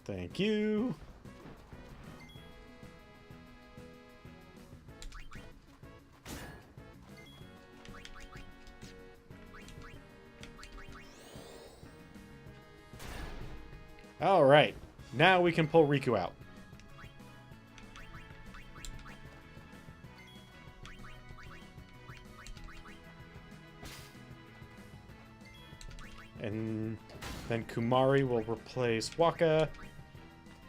Thank you. All right. Now we can pull Riku out. And then Kumari will replace Waka.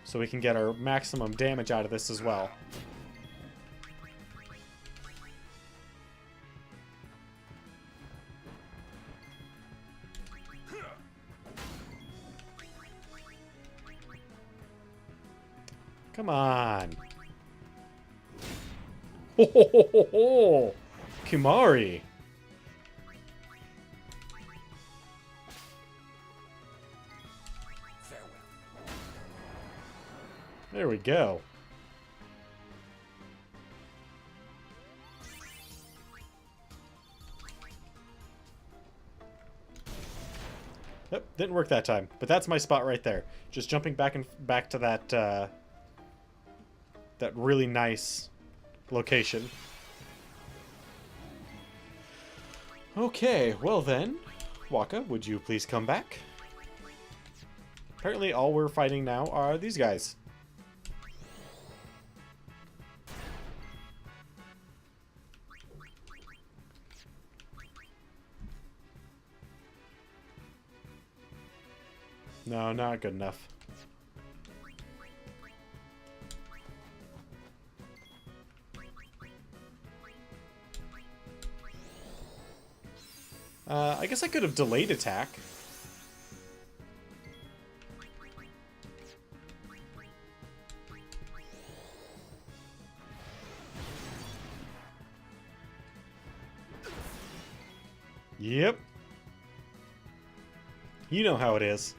So we can get our maximum damage out of this as well. Come on. Ho ho ho ho ho! Kumari. There we go. Yep, didn't work that time. But that's my spot right there. Just jumping back to that that really nice location. Okay, well then, Waka, would you please come back? Apparently all we're fighting now are these guys. No, not good enough. I guess I could have delayed attack. Yep. You know how it is.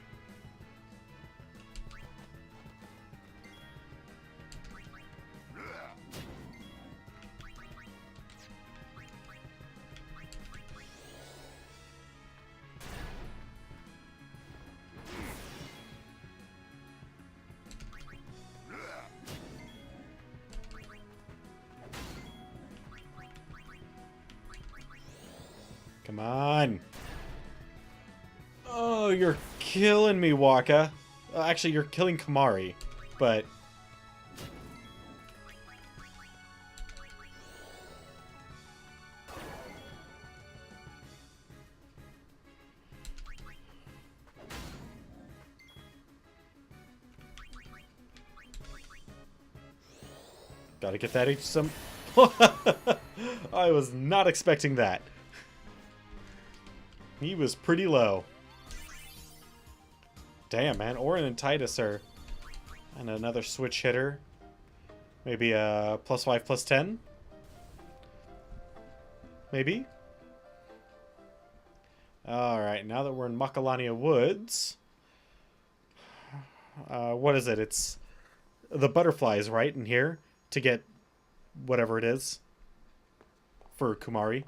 Come on. Oh, you're killing me, Waka. Actually, you're killing Kamari, but... Gotta get that H some... I was not expecting that. He was pretty low. Damn, man. Orin and Titus are... And another switch hitter. Maybe a +5, +10? Maybe? Alright, now that we're in Macalania Woods... what is it? It's the butterflies, right, in here? To get whatever it is. For Kumari.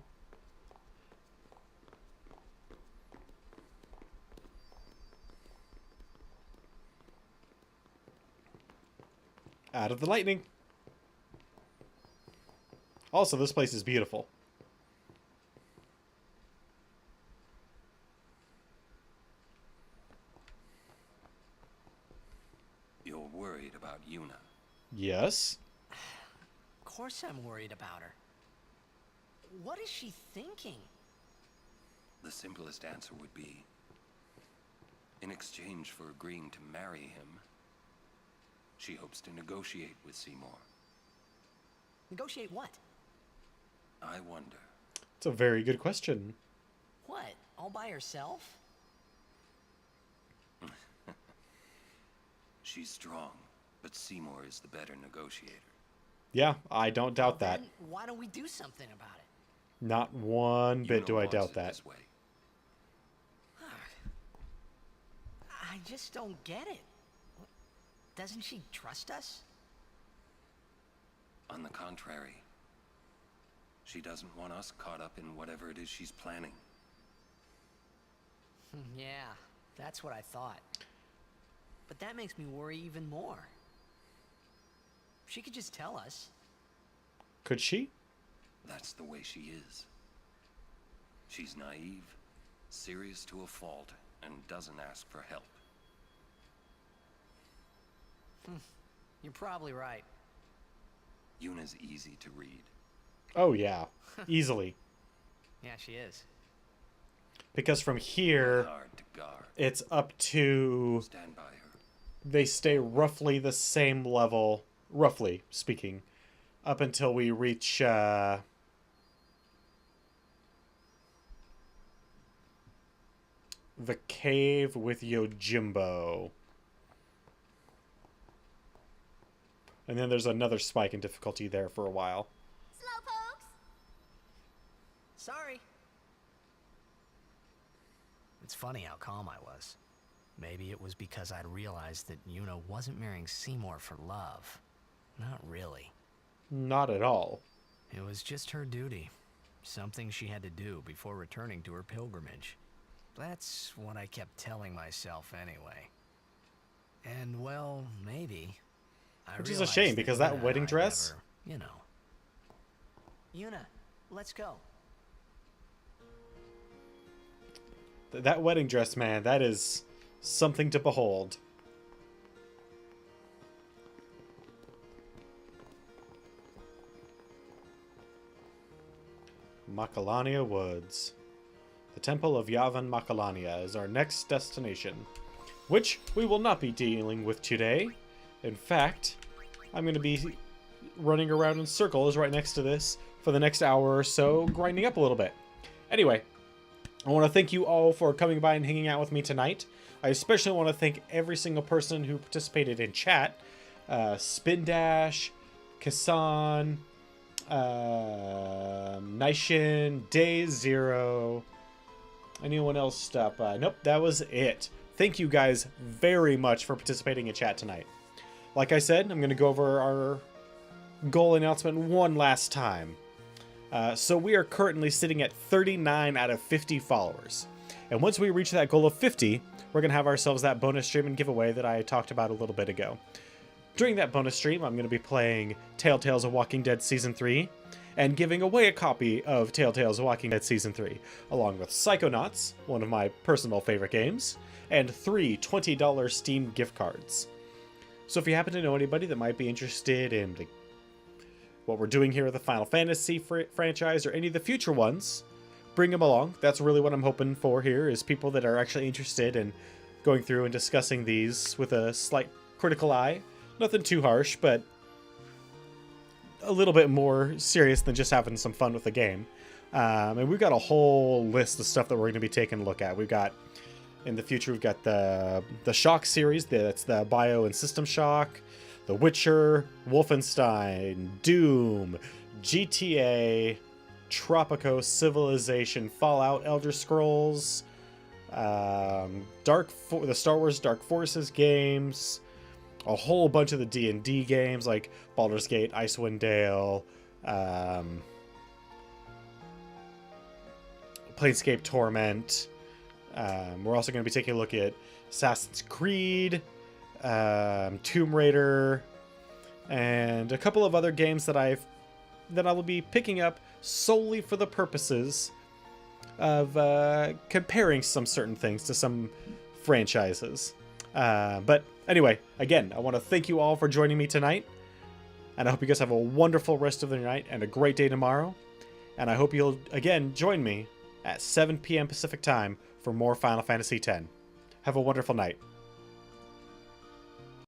Out of the lightning. Also, this place is beautiful. You're worried about Yuna. Yes. Of course I'm worried about her. What is she thinking? The simplest answer would be, in exchange for agreeing to marry him, she hopes to negotiate with Seymour. Negotiate what? I wonder. It's a very good question. What? All by herself? She's strong, but Seymour is the better negotiator. Yeah, I don't doubt that. Then why don't we do something about it? Not one bit Yuna do I wants doubt it that. this way. I just don't get it. Doesn't she trust us? On the contrary, she doesn't want us caught up in whatever it is she's planning. Yeah, that's what I thought. But that makes me worry even more. She could just tell us. Could she? That's the way she is. She's naive, serious to a fault, and doesn't ask for help. You're probably right. Yuna's easy to read. Oh, yeah. Easily. Yeah, she is. Because from here, Hard to guard. it's up to... Stand by her. They stay roughly the same level, roughly speaking, up until we reach... the cave with Yojimbo. And then there's another spike in difficulty there for a while. Slowpokes! Sorry. It's funny how calm I was. Maybe it was because I'd realized that Yuna wasn't marrying Seymour for love. Not really. Not at all. It was just her duty. Something she had to do before returning to her pilgrimage. That's what I kept telling myself anyway. And well, maybe. Which is a shame, because that Yuna wedding and I dress... never, you know. Yuna, let's go. That wedding dress, man, that is something to behold. Macalania Woods. The Temple of Yavan Macalania is our next destination, which we will not be dealing with today. In fact, I'm going to be running around in circles right next to this for the next hour or so, grinding up a little bit. Anyway, I want to thank you all for coming by and hanging out with me tonight. I especially want to thank every single person who participated in chat. Spin Dash, Kasan, Nation, Day Zero. Anyone else stop by? Nope, that was it. Thank you guys very much for participating in chat tonight. Like I said, I'm going to go over our goal announcement one last time. So we are currently sitting at 39 out of 50 followers. And once we reach that goal of 50, we're going to have ourselves that bonus stream and giveaway that I talked about a little bit ago. During that bonus stream, I'm going to be playing Telltales of Walking Dead Season 3. and giving away a copy of Telltale's Walking Dead Season 3, along with Psychonauts, one of my personal favorite games, and 3 $20 Steam gift cards. So if you happen to know anybody that might be interested in what we're doing here with the Final Fantasy franchise or any of the future ones, bring them along. That's really what I'm hoping for here, is people that are actually interested in going through and discussing these with a slight critical eye. Nothing too harsh, but a little bit more serious than just having some fun with the game. And we've got a whole list of stuff that we're going to be taking a look at. We've got, in the future, we've got the Shock series. That's the Bio and System Shock, The Witcher, Wolfenstein, Doom, GTA, Tropico, Civilization, Fallout, Elder Scrolls, the Star Wars Dark Forces games, a whole bunch of the D&D games like Baldur's Gate, Icewind Dale, Planescape Torment. We're also going to be taking a look at Assassin's Creed, Tomb Raider, and a couple of other games that I will be picking up solely for the purposes of comparing some certain things to some franchises. But anyway, again, I want to thank you all for joining me tonight, and I hope you guys have a wonderful rest of the night and a great day tomorrow. And I hope you'll again join me at 7 p.m. Pacific time for more Final Fantasy X. Have a wonderful night.